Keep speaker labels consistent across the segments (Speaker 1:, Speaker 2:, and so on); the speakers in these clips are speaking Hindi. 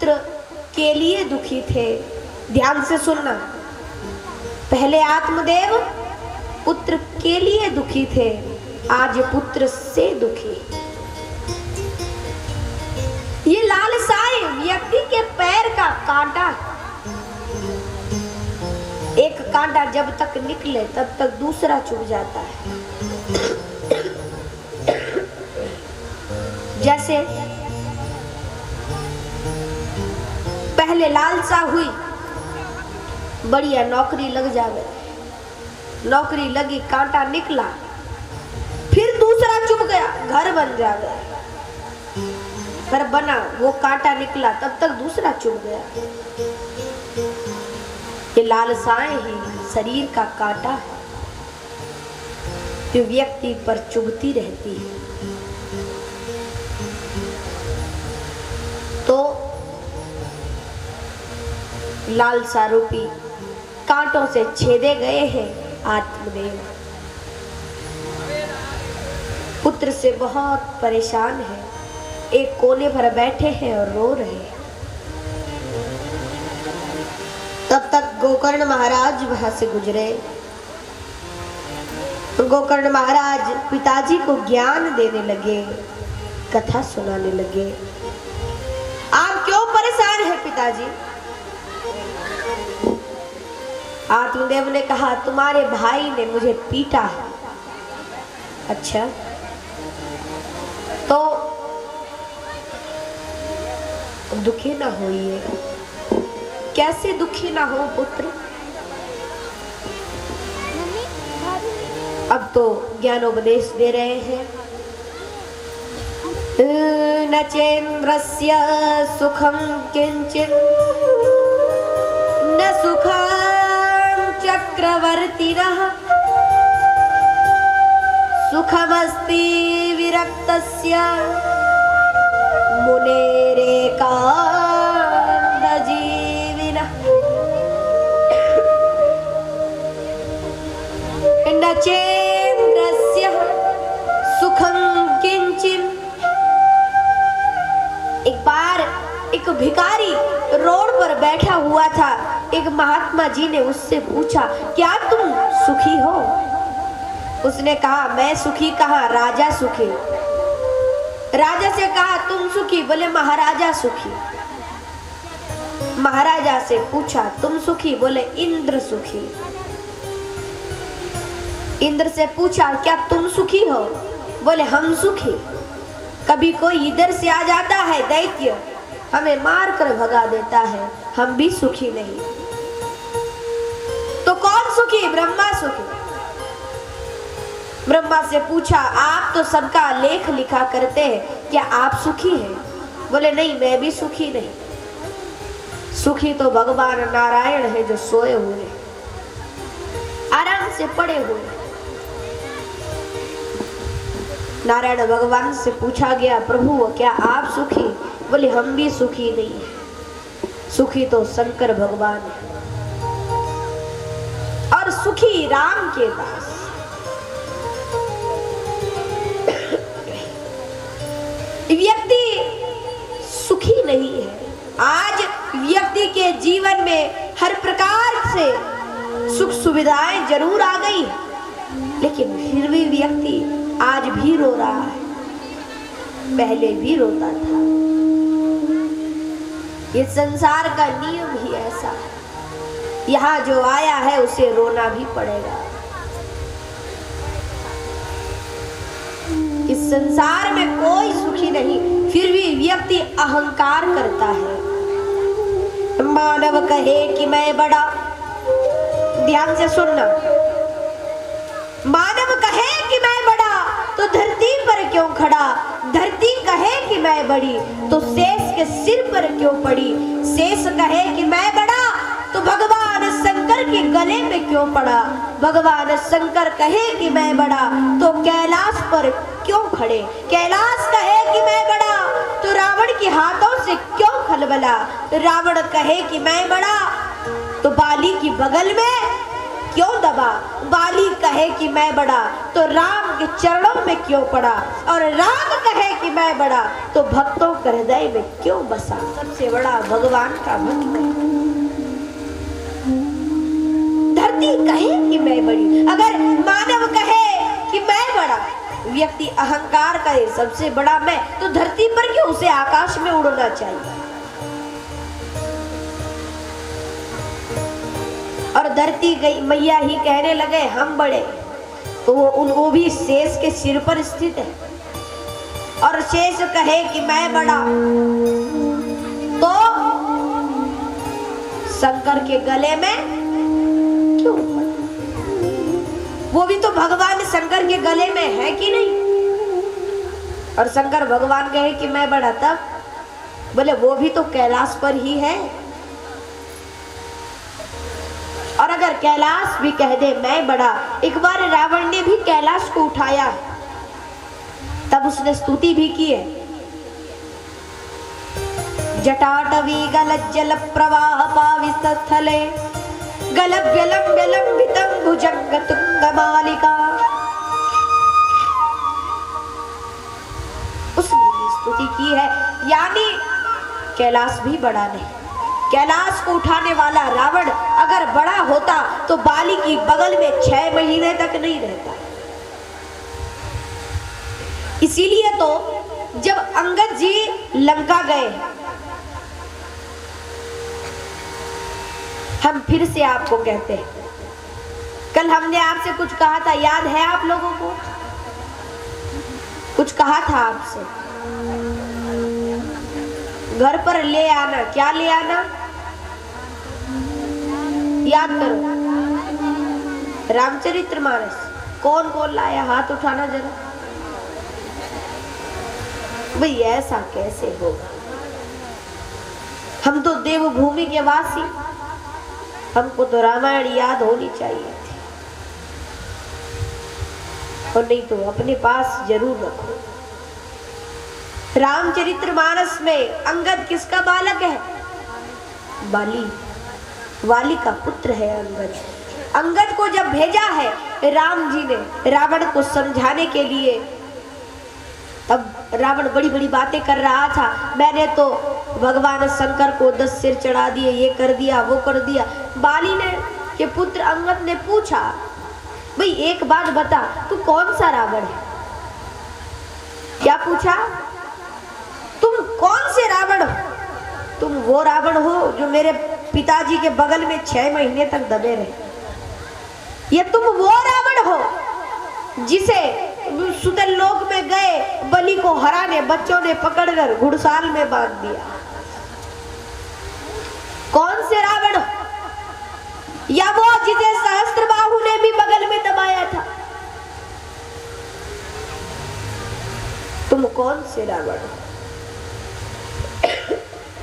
Speaker 1: पुत्र के लिए दुखी थे। ध्यान से सुनना, पहले आत्मदेव पुत्र के लिए दुखी थे, आज पुत्र से दुखी। ये लालसाएं व्यक्ति के पैर का कांटा, एक कांटा जब तक निकले तब तक दूसरा चुभ जाता है। जैसे पहले लालसा हुई, बढ़िया नौकरी लग जावे, नौकरी लगी, कांटा निकला, फिर दूसरा चुभ गया, घर बन जावे, घर बना, वो कांटा निकला, तब तक दूसरा चुभ गया। ये लालसाएं ही शरीर का कांटा है जो व्यक्ति पर चुभती रहती है। तो लालसा रूपी कांटों से छेदे गए हैं आत्मदेव। पुत्र से बहुत परेशान है, एक कोने पर बैठे हैं और रो रहे हैं। तब तक गोकर्ण महाराज वहां से गुजरे। गोकर्ण महाराज पिताजी को ज्ञान देने लगे, कथा सुनाने लगे। आप क्यों परेशान हैं पिताजी? आत्मदेव ने कहा, तुम्हारे भाई ने मुझे पीटा है। अच्छा, तो दुखी ना होइए। कैसे दुखी ना हो पुत्र? अब तो ज्ञानोपदेश दे रहे हैं। न चेन्द्रस्य सुखम किंचित न सुखम चक्रवर्तिनः सुखमस्ति विरक्तस्य मुनेरेकान्तजीविनः। न चेन्द्रस्य सुखम किंचित। एक बार एक भिखारी रोड पर बैठा हुआ था। एक महात्मा जी ने उससे पूछा, क्या तुम सुखी हो? उसने कहा, मैं सुखी कहाँ, राजा सुखी। राजा से कहा, तुम सुखी? बोले, महाराजा सुखी। महाराजा से पूछा, तुम सुखी? बोले, इंद्र सुखी। इंद्र से पूछा, क्या तुम सुखी हो? बोले, हम सुखी। कभी कोई इधर से आ जाता है दैत्य, हमें मार कर भगा देता है, हम भी सुखी नहीं। तो कौन सुखी? ब्रह्मा सुखी। ब्रह्मा से पूछा, आप तो सबका लेख लिखा करते हैं, क्या आप सुखी हैं? बोले, नहीं, मैं भी सुखी नहीं। सुखी तो भगवान नारायण है जो सोए हुए, आराम से पड़े हुए। नारायण भगवान से पूछा गया, प्रभु क्या आप सुखी? बोले, हम भी सुखी नहीं है। सुखी तो शंकर भगवान है और सुखी राम के दास। व्यक्ति सुखी नहीं है। आज व्यक्ति के जीवन में हर प्रकार से सुख सुविधाएं जरूर आ गई, लेकिन फिर भी व्यक्ति आज भी रो रहा है, पहले भी रोता था। ये संसार का नियम ही ऐसा है, यहाँ जो आया है उसे रोना भी पड़ेगा। इस संसार में कोई सुखी नहीं, फिर भी व्यक्ति अहंकार करता है। मानव कहे कि मैं बड़ा, ध्यान से सुनना, मानव कहे कि मैं बड़ा तो धरती पर क्यों खड़ा? धरती कहे कि मैं बड़ी तो शेष के सिर पर क्यों पड़ी? शेष कहे कि मैं बड़ा तो भगवान शंकर के गले में क्यों पड़ा? भगवान शंकर कहे कि मैं बड़ा तो कैलाश पर क्यों खड़े? कैलाश कहे कि मैं बड़ा तो रावण के हाथों से क्यों खलबला? रावण कहे कि मैं बड़ा तो बाली की बगल में क्यों दबा, बाली कहे कि मैं बड़ा तो राम के चरणों में क्यों पड़ा, और राम कहे कि मैं बड़ा तो भक्तों के हृदय में क्यों बसा। सबसे बड़ा भगवान का भक्त है। धरती कहे कि मैं बड़ी, अगर मानव कहे कि मैं बड़ा, व्यक्ति अहंकार करे सबसे बड़ा मैं, तो धरती पर क्यों, उसे आकाश में उड़ना चाहिए। और धरती गई मैया ही कहने लगे हम बड़े, तो वो भी शेष के सिर पर स्थित है। और शेष कहे कि मैं बड़ा, तो शंकर के गले में क्यों, वो भी तो भगवान शंकर के गले में है कि नहीं। और शंकर भगवान कहे कि मैं बड़ा, तब बोले वो भी तो कैलाश पर ही है। और अगर कैलाश भी कह दे मैं बड़ा, एक बार रावण ने भी कैलाश को उठाया, तब उसने स्तुति भी की है। जटाटवी गलज्जल प्रवाह पावित स्थले गलभ्यलंबितं भुजंग तुंगमालिका, उसने भी स्तुति की है। यानी कैलाश भी बड़ा नहीं, कैलाश को उठाने वाला रावण अगर बड़ा होता तो बाली की बगल में 6 महीने तक नहीं रहता। इसीलिए तो जब अंगद जी लंका गए, हम फिर से आपको कहते हैं, कल हमने आपसे कुछ कहा था, याद है आप लोगों को? कुछ कहा था आपसे, घर पर ले आना, क्या ले आना, याद करो। रामचरितमानस कौन कौन लाया, हाथ उठाना जरा। भाई ऐसा कैसे होगा, हम तो देवभूमि के वासी, हमको तो रामायण याद होनी चाहिए थी, और नहीं तो अपने पास जरूर रखो। रामचरितमानस में अंगद किसका बालक है? बाली, वाली का पुत्र है अंगद। अंगद को जब भेजा है राम जी ने रावण को समझाने के लिए, तब रावण बड़ी बड़ी बातें कर रहा था, मैंने तो भगवान शंकर को 10 सिर चढ़ा दिए, ये कर दिया वो कर दिया। बाली ने के पुत्र अंगद ने पूछा, भाई एक बात बता, तू कौन सा रावण है? क्या पूछा? तुम कौन से रावण हो? तुम वो रावण हो जो मेरे पिताजी के बगल में 6 महीने तक दबे रहे, या तुम वो रावण हो जिसे सुतल लोक में गए बलि को हराने बच्चों ने पकड़कर घुड़साल में बांध दिया? कौन से रावण हो? या वो जिसे सहस्त्रबाहु ने भी बगल में दबाया था? तुम कौन से रावण हो?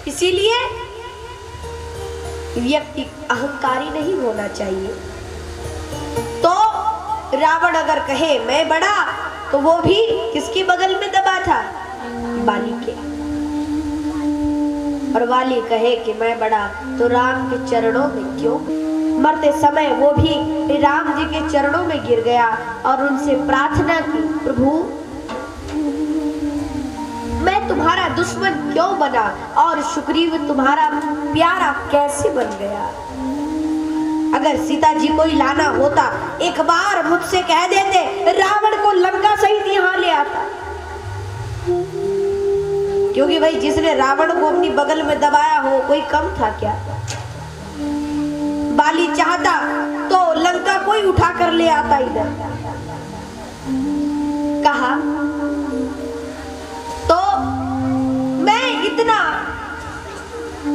Speaker 1: इसीलिए व्यक्ति अहंकारी नहीं होना चाहिए। तो रावण अगर कहे मैं बड़ा, तो वो भी किसकी बगल में दबा था? बाली के। और वाली कहे कि मैं बड़ा, तो राम के चरणों में क्यों? मरते समय वो भी राम जी के चरणों में गिर गया और उनसे प्रार्थना की, प्रभु मैं तुम्हारा दुश्मन क्यों बना और सुग्रीव तुम्हारा प्यारा कैसे बन गया? अगर सीता जी को ही लाना होता, एक बार मुझसे कह देते, रावण को लंका सहित यहाँ ले आता। क्योंकि भाई जिसने रावण को अपनी बगल में दबाया हो, कोई कम था क्या? बाली चाहता तो लंका को ही उठा कर ले आता इधर। कहा तो मैं इतना,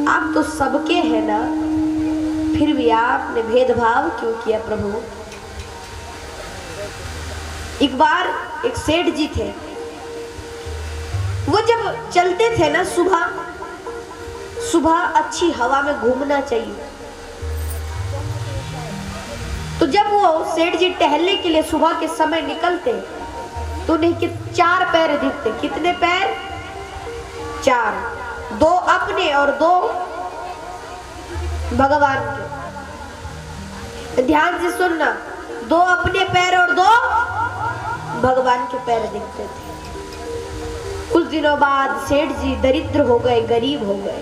Speaker 1: आप तो सबके हैं ना, फिर भी आपने भेदभाव क्यों किया प्रभु? एक बार एक सेठ जी थे, वो जब चलते थे ना, सुबह सुबह अच्छी हवा में घूमना चाहिए, तो जब वो सेठ जी टहलने के लिए सुबह के समय निकलते, तो उन्हें 4 पैर दिखते। कितने पैर? 4, 2 अपने और 2 भगवान के। ध्यान से सुनना, दो अपने पैर और दो भगवान के पैर दिखते थे। कुछ दिनों बाद सेठ जी दरिद्र हो गए, गरीब हो गए।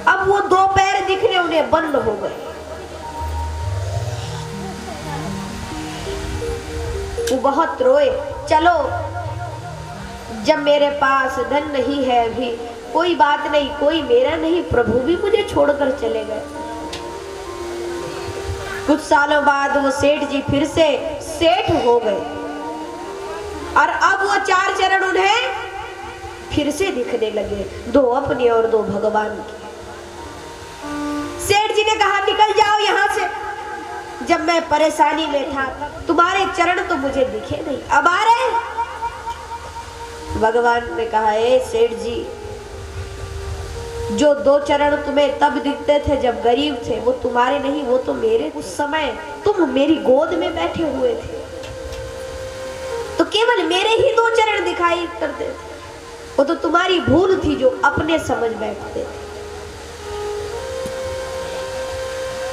Speaker 1: अब वो दो पैर दिखने उन्हें बंद हो गए। वो बहुत रोए, चलो जब मेरे पास धन नहीं है अभी, कोई बात नहीं, कोई मेरा नहीं, प्रभु भी मुझे छोड़कर चले गए। कुछ सालों बाद वो सेठ जी फिर से सेठ हो गए और अब वो चार चरण उन्हें फिर से दिखने लगे, दो अपने और दो भगवान के। सेठ जी ने कहा निकल जाओ यहां से, जब मैं परेशानी में था तुम्हारे चरण तो मुझे दिखे नहीं, अब आ रहे। भगवान ने कहा ए सेठ जी, जो दो चरण तुम्हें तब दिखते थे जब गरीब थे, वो तुम्हारे नहीं, वो तो मेरे। उस समय तुम मेरी गोद में बैठे हुए थे तो केवल मेरे ही दो चरण दिखाई करते थे, वो तो तुम्हारी भूल थी जो अपने समझ बैठते थे।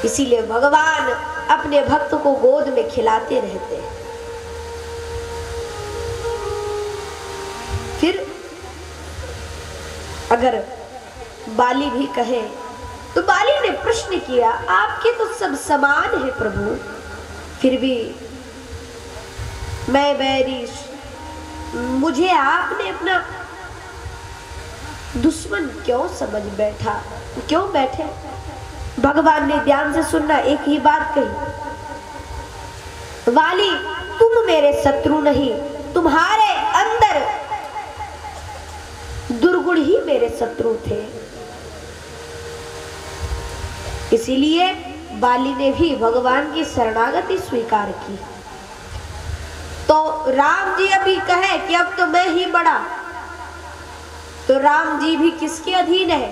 Speaker 1: इसीलिए भगवान अपने भक्त को गोद में खिलाते रहते हैं। फिर अगर बाली भी कहे तो बाली ने प्रश्न किया, आपके तो सब समान है प्रभु, फिर भी मैं बैरी, मुझे आपने अपना दुश्मन क्यों समझ बैठा, क्यों बैठे? भगवान ने ध्यान से सुनना, एक ही बात कही, वाली तुम मेरे शत्रु नहीं, तुम्हारे अंदर दुर्गुण ही मेरे शत्रु थे। इसीलिए बाली ने भी भगवान की शरणागति स्वीकार की। तो राम जी अभी कहे कि अब तो मैं ही बड़ा, तो राम जी भी किसके अधीन है?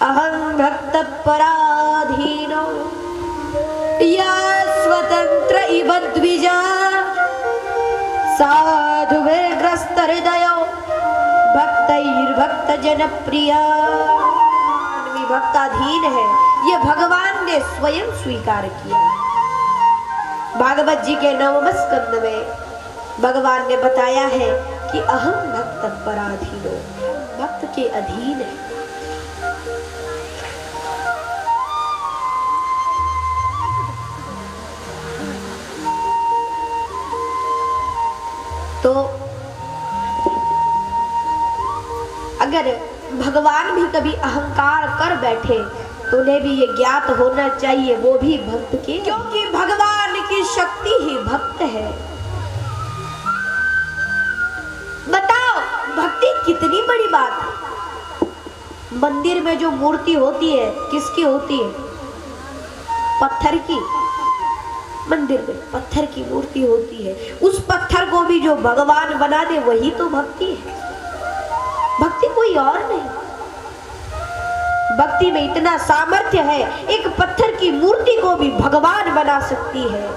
Speaker 1: अहं भक्त पराधीनो या स्वतंत्र इव द्विजा साधुभिर्ग्रस्त हृदयो भक्तैर्भक्त जनप्रिया। भक्ताधीन है, ये भगवान ने स्वयं स्वीकार किया। भागवत जी के 9वें स्कंद में भगवान ने बताया है कि अहम भक्त पराधीनो, भक्त के अधीन है। तो अगर भगवान भी कभी अहंकार कर बैठे तो उन्हें भी ये ज्ञात होना चाहिए वो भी भक्त के, क्योंकि भगवान की शक्ति ही भक्त है। बताओ भक्ति कितनी बड़ी बात है। मंदिर में जो मूर्ति होती है किसकी होती है? पत्थर की। मंदिर में पत्थर की मूर्ति होती है, उस पत्थर को भी जो भगवान बना दे वही तो भक्ति है। भक्ति कोई और नहीं। भक्ति में इतना सामर्थ्य है, एक पत्थर की मूर्ति को भी भगवान बना सकती है।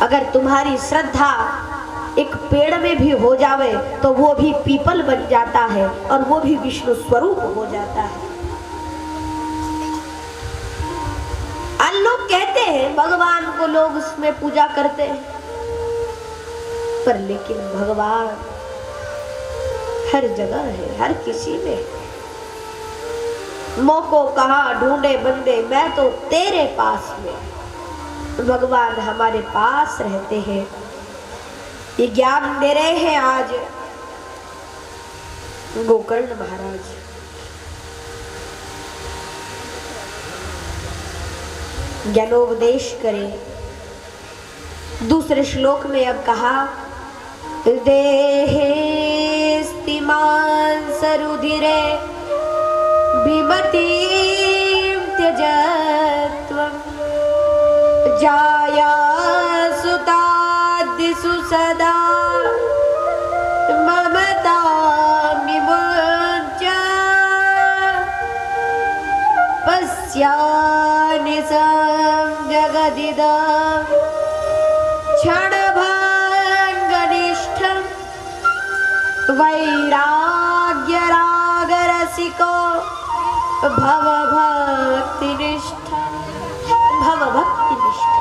Speaker 1: अगर तुम्हारी श्रद्धा एक पेड़ में भी हो जावे तो वो भी पीपल बन जाता है और वो भी विष्णु स्वरूप हो जाता है। आज लोग कहते हैं भगवान को लोग उसमें पूजा करते हैं, पर लेकिन भगवान हर जगह है, हर किसी में। मोको कहा ढूंढे बंदे, मैं तो तेरे पास में। भगवान हमारे पास रहते हैं, ये ज्ञान दे रहे हैं आज गोकर्ण महाराज। ज्ञानोपदेश करें। दूसरे श्लोक में अब कहा देहे स्तिमान सरुधिरे विमति त्यजत्वं जाया सुतादिषु सदा ममता विमुच्य पश्यानि जगदिदं क्षणभङ्गनिष्ठं वैराग्यरागरसिको भवभक्तिनिष्ठम्। भव भक्ति निष्ठ।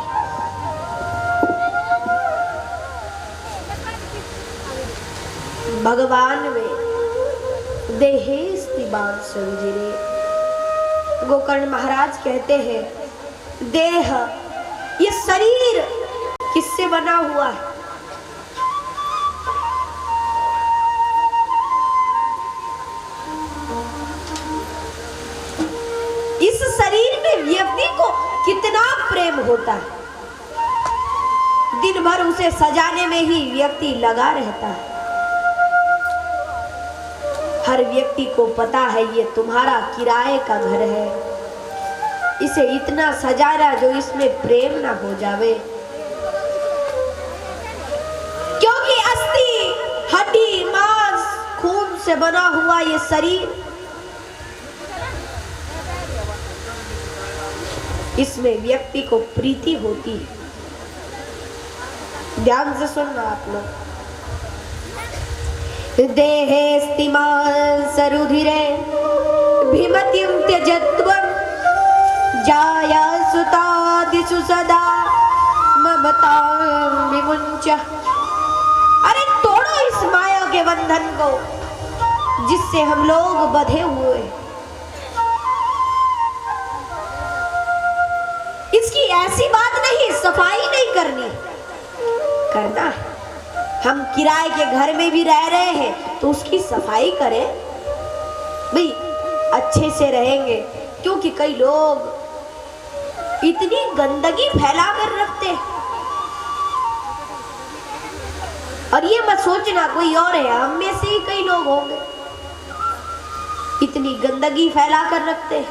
Speaker 1: भगवान में देहेस्तिमान सरुधिरे। गोकर्ण महाराज कहते हैं देह, ये शरीर किससे बना हुआ है? इस शरीर में व्यक्ति को कितना प्रेम होता है, दिन भर उसे सजाने में ही व्यक्ति लगा रहता है। हर व्यक्ति को पता है ये तुम्हारा किराए का घर है, इसे इतना सजाना जो इसमें प्रेम ना हो जावे। क्योंकि अस्थि, हड्डी, मांस, खून से बना हुआ ये शरीर, इसमें व्यक्ति को प्रीति होती है। ध्यान से सुनना आप लोग। देहेस्तिमान सरुधिरे भीमतिं त्यजत्वं जाया सुतादिषु सदा ममतां विमुञ्च। अरे तोड़ो इस माया के बंधन को जिससे हम लोग बंधे हुए हैं। इसकी ऐसी बात नहीं सफाई नहीं करनी, करना है। हम किराए के घर में भी रह रहे हैं तो उसकी सफाई करें भाई, अच्छे से रहेंगे। क्योंकि कई लोग इतनी गंदगी फैला कर रखते हैं, और ये मत सोचना कोई और है, हम में से ही कई लोग होंगे इतनी गंदगी फैला कर रखते हैं।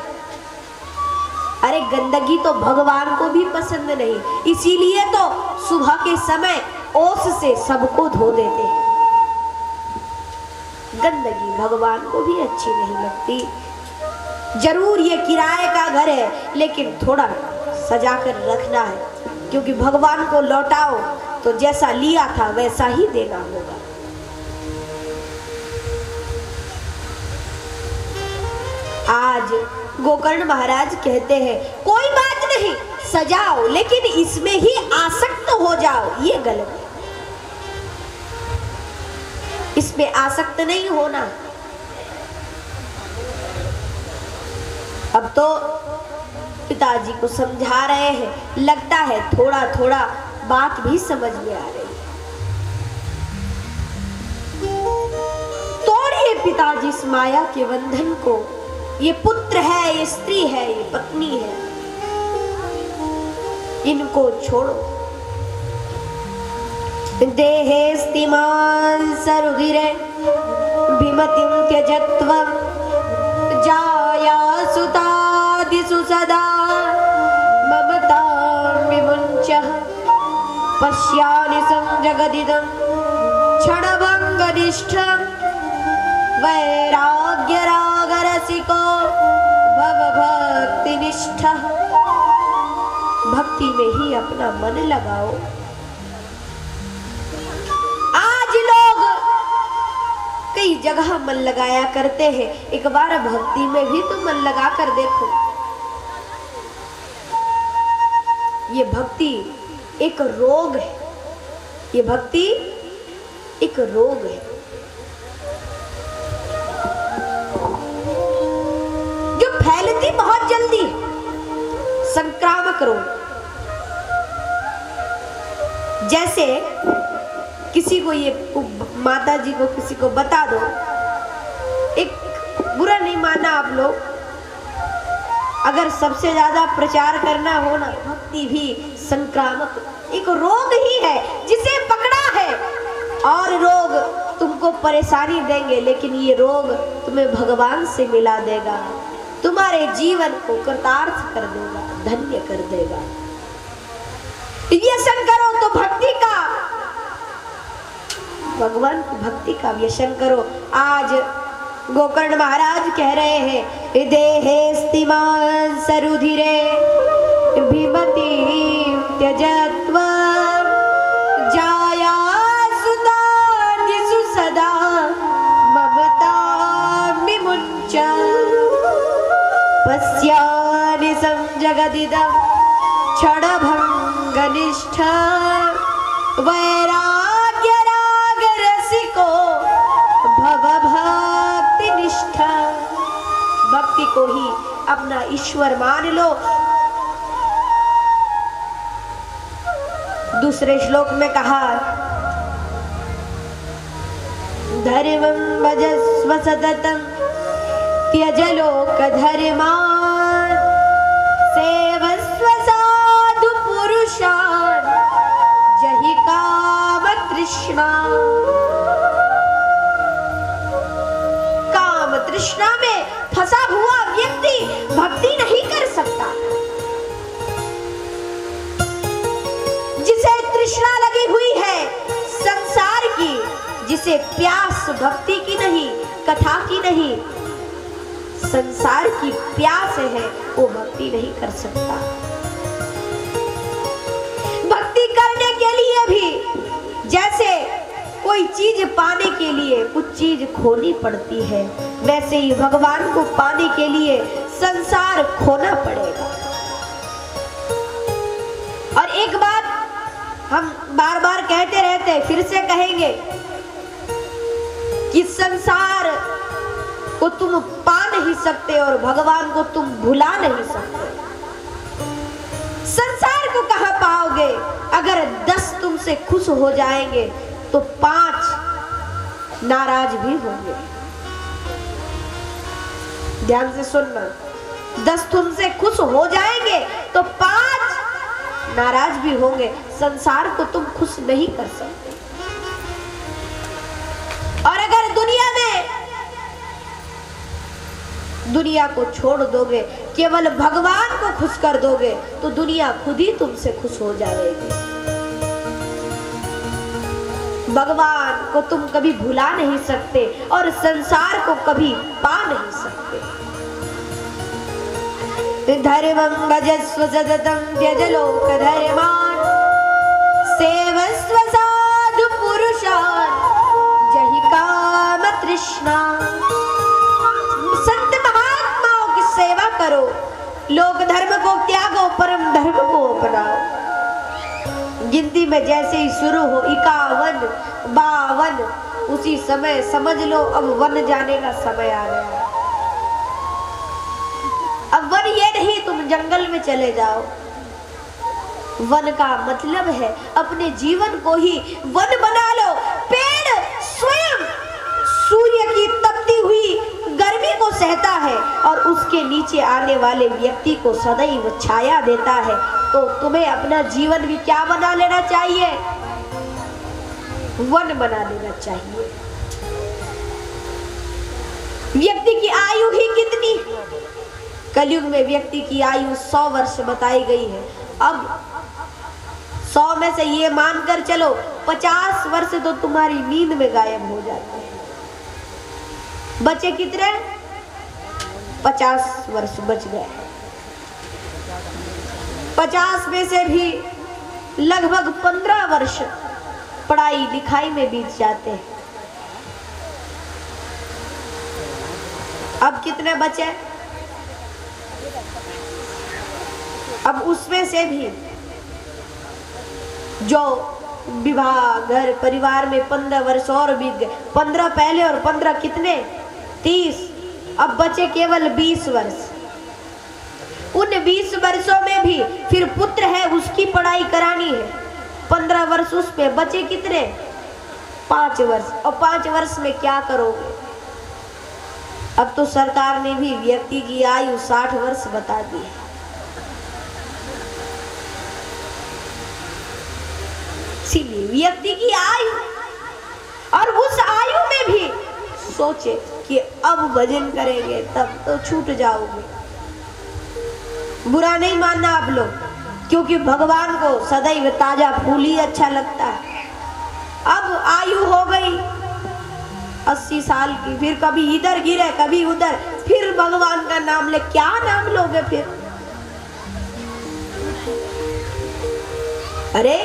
Speaker 1: अरे गंदगी तो भगवान को भी पसंद नहीं, इसीलिए तो सुबह के समय ओस से सबको धो देते हैं। गंदगी भगवान को भी अच्छी नहीं लगती। जरूर ये किराए का घर है, लेकिन थोड़ा सजा कर रखना है, क्योंकि भगवान को लौटाओ तो जैसा लिया था वैसा ही देना होगा। आज गोकर्ण महाराज कहते हैं कोई बात नहीं, सजाओ, लेकिन इसमें ही आसक्त हो जाओ, ये गलत है। इसमें आसक्त नहीं होना। अब तो पिताजी को समझा रहे हैं, लगता है थोड़ा थोड़ा बात भी समझ में आ रही है। तोड़िए पिताजी इस माया के बंधन को। ये पुत्र है, ये स्त्री है, ये पत्नी है, इनको छोड़ो। देहेस्तिमान सरुधिरे भीमतिं त्यजत्वं जाया सुतादिषु सदा ममतां विमुञ्च। पश्यामि जगदिदं क्षणभङ्गनिष्ठं वैराग्यरागरसिको भवभक्तिनिष्ठः। भक्ति में ही अपना मन लगाओ। आज लोग कई जगह मन लगाया करते हैं, एक बार भक्ति में भी तो मन लगा कर देखो। ये भक्ति एक रोग है, ये भक्ति एक रोग है जो फैलती बहुत जल्दी, संक्रामक रोग। जैसे किसी को ये माता जी को किसी को बता दो, एक बुरा नहीं मानना आप लोग, अगर सबसे ज्यादा प्रचार करना हो ना, भक्ति भी संक्रामक एक रोग ही है जिसे पकड़ा है। और रोग तुमको परेशानी देंगे, लेकिन ये रोग तुम्हें भगवान से मिला देगा, तुम्हारे जीवन को कृतार्थ कर देगा, धन्य कर देगा। व्यसन करो तो भक्ति का, भगवान की भक्ति का व्यसन करो। आज गोकर्ण महाराज कह रहे हैं देहेस्तिमान सरुधिरे भीमतिं त्यजत्वं जाया सुतादिषु सदा ममतां विमुञ्च। पश्यामि जगदिदं क्षण भंग निष्ठा वैराग्य राग रसिको भव भक्ति निष्ठा। भक्ति को ही अपना ईश्वर मान लो। दूसरे श्लोक में कहा धर्मं भजस्व सततं त्यज लोक धर्मान् सेवस्व साधु पुरुषान् जहि काम तृष्णा। काम तृष्णा में फंसा हुआ व्यक्ति भक्ति नहीं कर सकता। जिसे तृष्णा लगी हुई है संसार की, जिसे प्यास भक्ति की नहीं, कथा की नहीं, संसार की प्यास है, वो भक्ति नहीं कर सकता। भक्ति करने के लिए भी जैसे कोई चीज पाने के लिए कुछ चीज खोनी पड़ती है, वैसे ही भगवान को पाने के लिए संसार खोना पड़ेगा। और एक बात हम बार बार कहते रहते हैं, फिर से कहेंगे कि संसार को तुम पा नहीं सकते और भगवान को तुम भुला नहीं सकते। संसार को कहां पाओगे? अगर 10 तुमसे खुश हो जाएंगे तो 5 नाराज भी होंगे। ध्यान से सुनना, 10 तुमसे खुश हो जाएंगे तो 5 नाराज भी होंगे। संसार को तुम खुश नहीं कर सकते। और अगर दुनिया को छोड़ दोगे, केवल भगवान को खुश कर दोगे, तो दुनिया खुद ही तुमसे खुश हो जाएगी। भगवान को तुम कभी भुला नहीं सकते और संसार को कभी पा नहीं सकते। धर्मं भजस्व सततं त्यज लोक धर्मान् सेवस्व साधु पुरुषान् जहि काम तृष्णा। संत महात्माओं की सेवा करो, लोक धर्म को त्यागो, परम धर्म को अपनाओ। गिनती में जैसे ही शुरू हो 51, 52, उसी समय समझ लो अब वन जाने का समय आ गया। अब वन ये नहीं तुम जंगल में चले जाओ। वन का मतलब है अपने जीवन को ही वन बना लो। पेड़ स्वयं सूर्य की तपती हुई गर्मी को सहता है और उसके नीचे आने वाले व्यक्ति को सदैव छाया देता है। तो तुम्हें अपना जीवन भी क्या बना लेना चाहिए? वन बना लेना चाहिए। व्यक्ति की आयु ही कितनी? कलयुग में व्यक्ति की आयु 100 वर्ष बताई गई है। अब 100 में से ये मानकर चलो 50 वर्ष तो तुम्हारी नींद में गायब हो जाते हैं। बचे कितने? 50 वर्ष बच गए। 50 में से भी लगभग 15 वर्ष पढ़ाई लिखाई में बीत जाते हैं। अब कितने बचे? अब उसमें से भी जो विवाह घर परिवार में 15 वर्ष और बीत गए। 15 पहले और 15 कितने? 30। अब बचे केवल 20 वर्ष। उन 20 वर्षों में भी फिर पुत्र है, उसकी पढ़ाई करानी है। 15 वर्ष उस पे बचे कितने? 5 वर्ष। और 5 वर्ष में क्या करोगे? अब तो सरकार ने भी व्यक्ति की आयु 60 वर्ष बता दी है। इसीलिए व्यक्ति की आयु, और उस आयु में भी सोचे कि अब भजन करेंगे तब तो छूट जाओगे। बुरा नहीं मानना आप लोग, क्योंकि भगवान को सदैव ताजा फूल ही अच्छा लगता है। अब आयु हो गई 80 साल की, फिर कभी इधर गिरे कभी उधर, फिर भगवान का नाम ले, क्या नाम लोगे फिर? अरे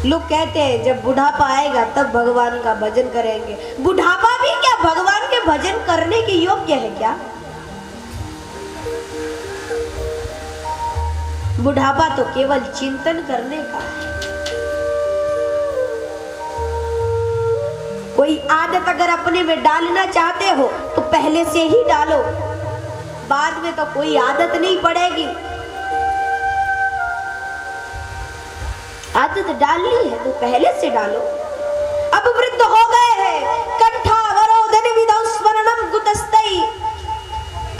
Speaker 1: लोग कहते हैं जब बुढ़ापा आएगा तब भगवान का भजन करेंगे। बुढ़ापा भी क्या भगवान के भजन करने के योग्य है क्या? बुढ़ापा तो केवल चिंतन करने का है। कोई आदत अगर अपने में डालना चाहते हो तो पहले से ही डालो, बाद में तो कोई आदत नहीं पड़ेगी। आदत डालनी है तो पहले से डालो। अब वृद्ध हो गए हैं, कंठावरोधन विधौ स्मरणम कुतस्तई।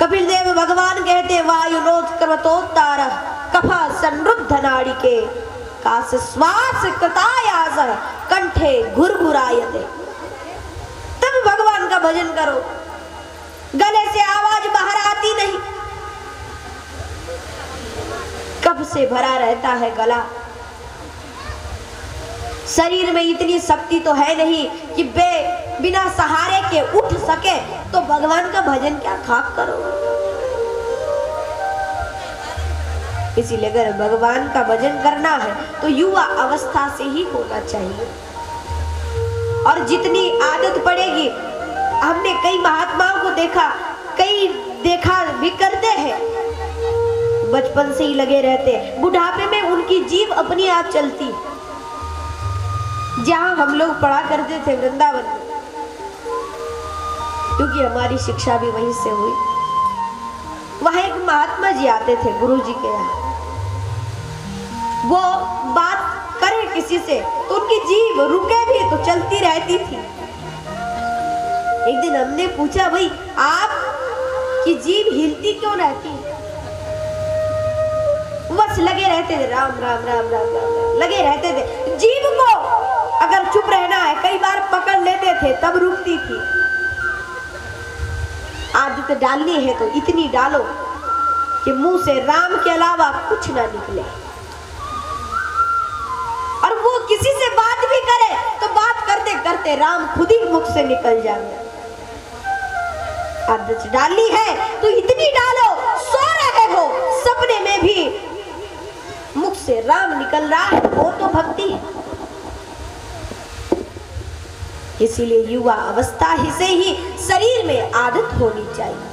Speaker 1: कपिल देव भगवान कहते वायुनोद कर्मतोत्तार कफा संरुद्ध नाड़िके कास श्वास कृतायास कंठे घुरघुरायते। तब भगवान का भजन करो, गले से आवाज बाहर आती नहीं। कब से भरा रहता है गला, शरीर में इतनी शक्ति तो है नहीं कि बिना सहारे के उठ सके, तो भगवान का भजन क्या खाक करो। इसीलिए अगर भगवान का भजन करना है तो युवा अवस्था से ही होना चाहिए। और जितनी आदत पड़ेगी, हमने कई महात्माओं को देखा, कई देखा भी करते हैं, बचपन से ही लगे रहते, बुढ़ापे में उनकी जीभ अपनी आप चलती। जहां हम लोग पढ़ा करते थे वृंदावन में, क्योंकि हमारी शिक्षा भी वहीं से हुई, वहां एक महात्मा जी आते थे गुरु जी के यहाँ। वो बात करे किसी से तो उनकी जीभ रुके भी तो चलती रहती थी। एक दिन हमने पूछा, भाई आप की जीभ हिलती क्यों रहती? बस लगे रहते थे राम राम राम राम राम, राम लगे रहते थे। जीभ को अगर चुप रहना है, कई बार पकड़ लेते थे तब रुकती थी। आदत डालनी है तो इतनी डालो कि मुंह से राम के अलावा कुछ ना निकले। और वो किसी से बात भी करे तो बात करते करते राम खुद ही मुख से निकल जाए। आदत डालनी है तो इतनी डालो, सो रहे हो सपने में भी मुख से राम निकल रहा है, वो तो भक्ति है। इसीलिए युवा अवस्था ही से ही शरीर में आदत होनी चाहिए।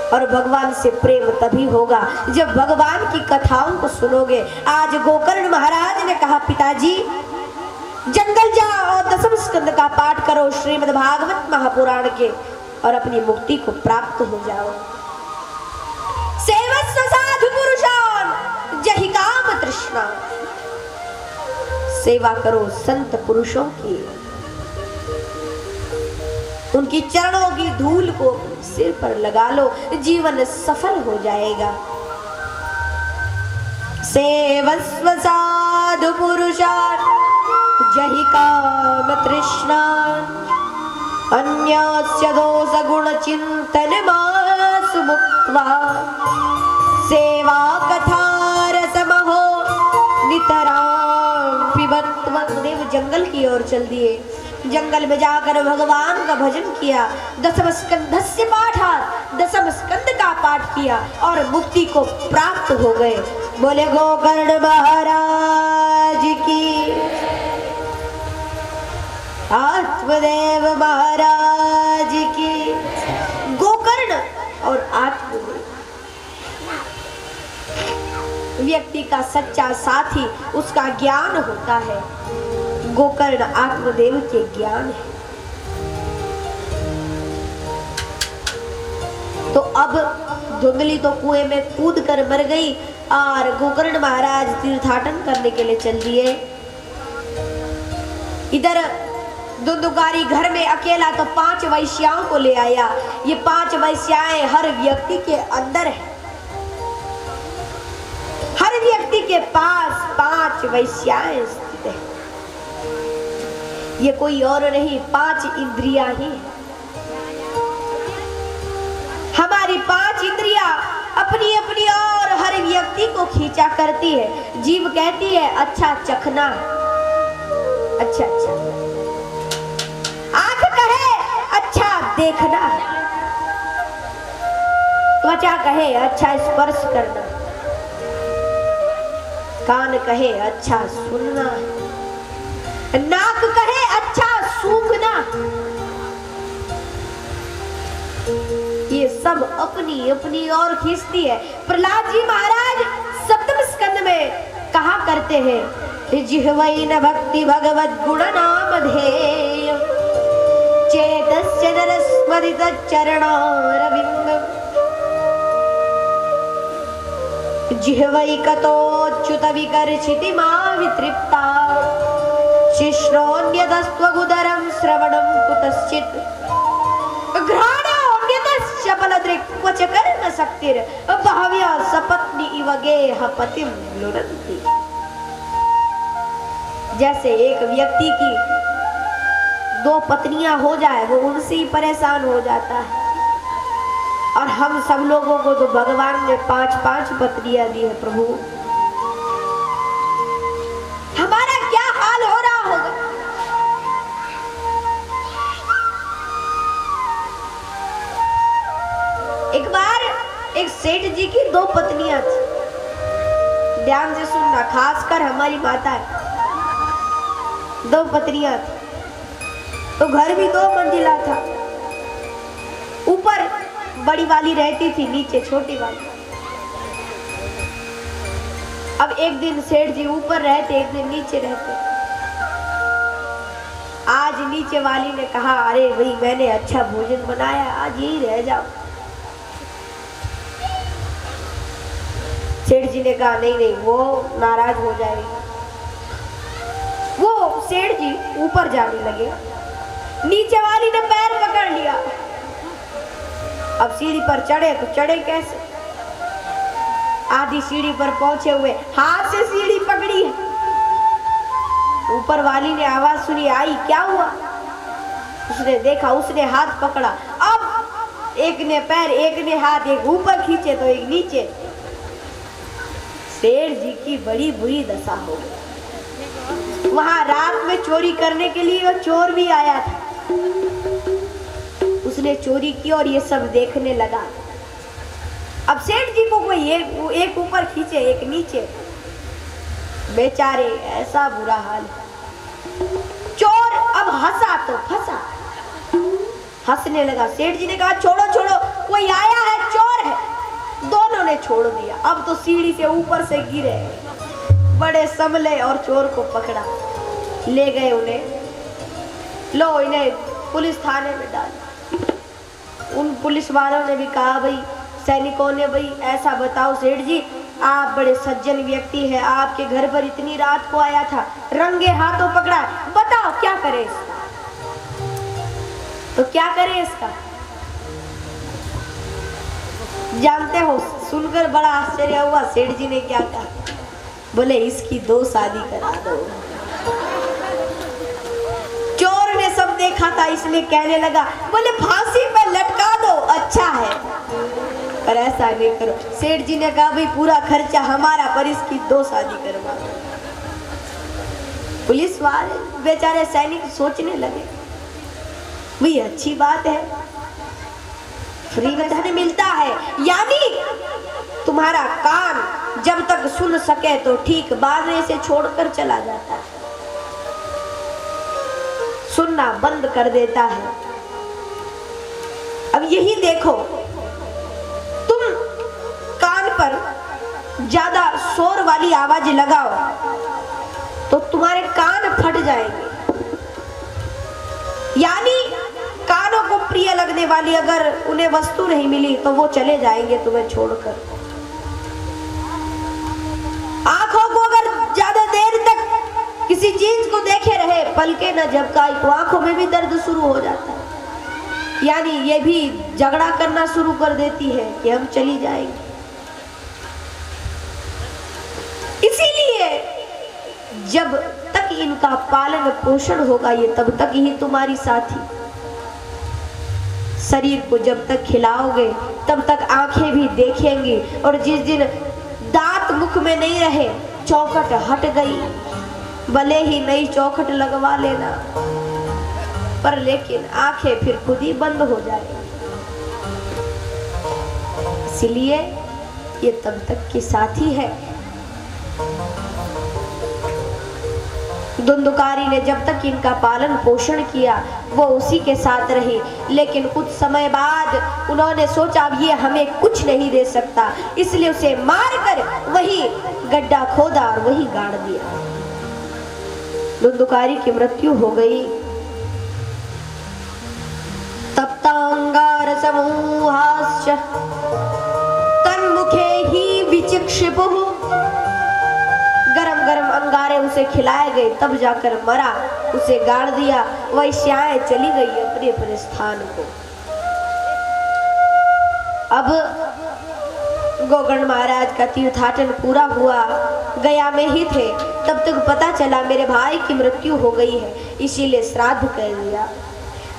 Speaker 1: और भगवान से प्रेम तभी होगा जब भगवान की कथाओं को सुनोगे। आज गोकर्ण महाराज ने कहा, पिताजी जंगल जाओ और दसम स्कंद का पाठ करो श्रीमद् भागवत महापुराण के, और अपनी मुक्ति को प्राप्त हो जाओ। सेवस्व साधु पुरुषान जहि काम तृष्णा। सेवा करो संत पुरुषों की, उनकी चरणों की धूल को सिर पर लगा लो, जीवन सफल हो जाएगा। सेवस्व साधु पुरुषान जहि काम तृष्णा अन्यस्य दोष गुण चिंतन मासु मुक्त्वा सेवा कथा रसमहो नितराम पिबत्व। देव जंगल की ओर चल दिए। जंगल में जाकर भगवान का भजन किया, दसम स्कंधस्य पाठात्, दसम स्कंद का पाठ किया और मुक्ति को प्राप्त हो गए। बोले गोकर्ण महाराज की, आत्मदेव महाराज की। गोकर्ण और आत्मदेव व्यक्ति का सच्चा साथी उसका ज्ञान होता है। गोकर्ण आत्मदेव के ज्ञान है। तो अब धुंधली तो कुएं में कूद कर मर गई और गोकर्ण महाराज तीर्थाटन करने के लिए चल दिए। इधर दुंदुकारी घर में अकेला तो 5 वैश्याओं को ले आया। ये 5 वैश्याएं हर व्यक्ति के अंदर है। हर व्यक्ति के पास 5 वैश्याएं स्थित है। ये कोई और नहीं, 5 इंद्रियां ही है। हमारी 5 इंद्रियां अपनी अपनी और हर व्यक्ति को खींचा करती है। जीभ कहती है अच्छा चखना, अच्छा अच्छा। आंख कहे अच्छा देखना, त्वचा कहे अच्छा स्पर्श करना, कान कहे अच्छा सुनना, नाक कहे अच्छा सूंघना। ये सब अपनी अपनी ओर खींचती है। प्रहलाद जी महाराज सप्तम स्कंद में कहा करते हैं, जिह्वै न भक्ति भगवद गुण नाम धेय चेतस्य नरस्मरित चरणारविंद जिह्वै कतोच्युत विकर्षिति मा वितृप्ता शिश्रोऽन्यतस्त्वगुदरं श्रवणं कुतश्चित् घ्राणोऽन्यतश्च बलदृक् क्वच कर्म शक्तिर् बहव्या सपत्नी इव गेह पतिं लुनन्ति। जैसे एक व्यक्ति की 2 पत्नियां हो जाए वो उनसे ही परेशान हो जाता है, और हम सब लोगों को तो भगवान ने 5-5 पत्नियां दी है। प्रभु हमारा क्या हाल हो रहा होगा। एक बार एक सेठ जी की 2 पत्नियां थी। ध्यान से सुनना, खासकर हमारी माता है, 2 पत्नियां थी। तो घर भी 2 मंजिला था। ऊपर बड़ी वाली रहती थी, नीचे छोटी वाली। अब एक दिन सेठ जी ऊपर रहते, एक दिन नीचे रहते। आज नीचे वाली ने कहा, अरे भाई मैंने अच्छा भोजन बनाया, आज यही रह जाओ। सेठ जी ने कहा नहीं नहीं, वो नाराज हो जाएगी। वो सेठ जी ऊपर जाने लगे, नीचे वाली ने पैर पकड़ लिया। अब सीढ़ी पर चढ़े तो चढ़े कैसे? आधी सीढ़ी पर पहुंचे हुए हाथ से सीढ़ी पकड़ी है। ऊपर वाली ने आवाज सुनी, आई क्या हुआ? उसने देखा, उसने हाथ पकड़ा। अब एक ने पैर, एक ने हाथ, एक ऊपर खींचे तो एक नीचे। सेठ जी की बड़ी बुरी दशा हो गई। वहां रात में चोरी करने के लिए वो चोर भी आया था। उसने चोरी की और ये सब देखने लगा। अब सेठ जी को कोई एक ऊपर खींचे, एक नीचे, बेचारे ऐसा बुरा हाल। चोर अब हंसा तो फंसा, हंसने लगा। सेठ जी ने कहा छोड़ो छोड़ो, कोई आया है, चोर है। दोनों ने छोड़ दिया। अब तो सीढ़ी से ऊपर से गिरे, बड़े संभले और चोर को पकड़ा, ले गए उन्हें। लो इन्हें पुलिस थाने में डाल। उन पुलिस वालों ने भी कहा, भाई सैनिकों ने, भाई ऐसा बताओ सेठ जी, आप बड़े सज्जन व्यक्ति हैं, आपके घर पर इतनी रात को आया था, रंगे हाथों पकड़ा, बताओ क्या करें इसका? तो क्या करें इसका? जानते हो, सुनकर बड़ा आश्चर्य हुआ। सेठ जी ने क्या कहा? बोले इसकी 2 शादी करा दो। चोर ने सब देखा था, इसलिए कहने लगा, बोले फांसी पर लटका दो, अच्छा है, पर ऐसा नहीं करो। सेठ जी ने कहा, भाई पूरा खर्चा हमारा, पर इसकी 2 शादी करवा दो। पुलिस वाले बेचारे सैनिक सोचने लगे, भाई अच्छी बात है, फ्री में धन मिलता है, यानी तुम्हारा कान जब तक सुन सके तो ठीक, बाद में इसे छोड़कर चला जाता है, सुनना बंद कर देता है। अब यही देखो, तुम कान पर ज्यादा शोर वाली आवाज लगाओ तो तुम्हारे कान फट जाएंगे। यानी कानों को प्रिय लगने वाली अगर उन्हें वस्तु नहीं मिली तो वो चले जाएंगे तुम्हें छोड़कर। आंखों को अगर ज्यादा देर तक किसी चीज को देखे रहे, पलके न झपकाई, तो आंखों में भी दर्द शुरू हो जाता है। यानी ये भी झगड़ा करना शुरू कर देती है कि हम चली जाएंगे। इसीलिए जब तक इनका पालन पोषण होगा, ये तब तक ही तुम्हारी साथी। शरीर को जब तक खिलाओगे तब तक आंखें भी देखेंगी, और जिस दिन दांत मुख में नहीं रहे, चौखट हट गई, भले ही नई चौखट लगवा लेना, पर लेकिन आंखें फिर खुद ही बंद हो जाएंगी। इसलिए ये तब तक की साथी है। धुंधुकारी ने जब तक इनका पालन पोषण किया वो उसी के साथ रही, लेकिन कुछ समय बाद उन्होंने सोचा अब ये हमें कुछ नहीं दे सकता, इसलिए उसे मारकर वही गड्ढा खोदा और वही गाड़ दिया। धुंधुकारी की मृत्यु हो गई। तप्तांगार समूहाश्च तन्मुखे ही विचिक्षिपुः, गरम गरम अंगारे उसे खिलाए गए, तब जाकर मरा, उसे गाड़ दिया। वैश्याएं चली गई अपने अपने स्थान को। अब गोकर्ण महाराज का तीर्थाटन पूरा हुआ, गया में ही थे, तब तक पता चला मेरे भाई की मृत्यु हो गई है, इसीलिए श्राद्ध कर दिया।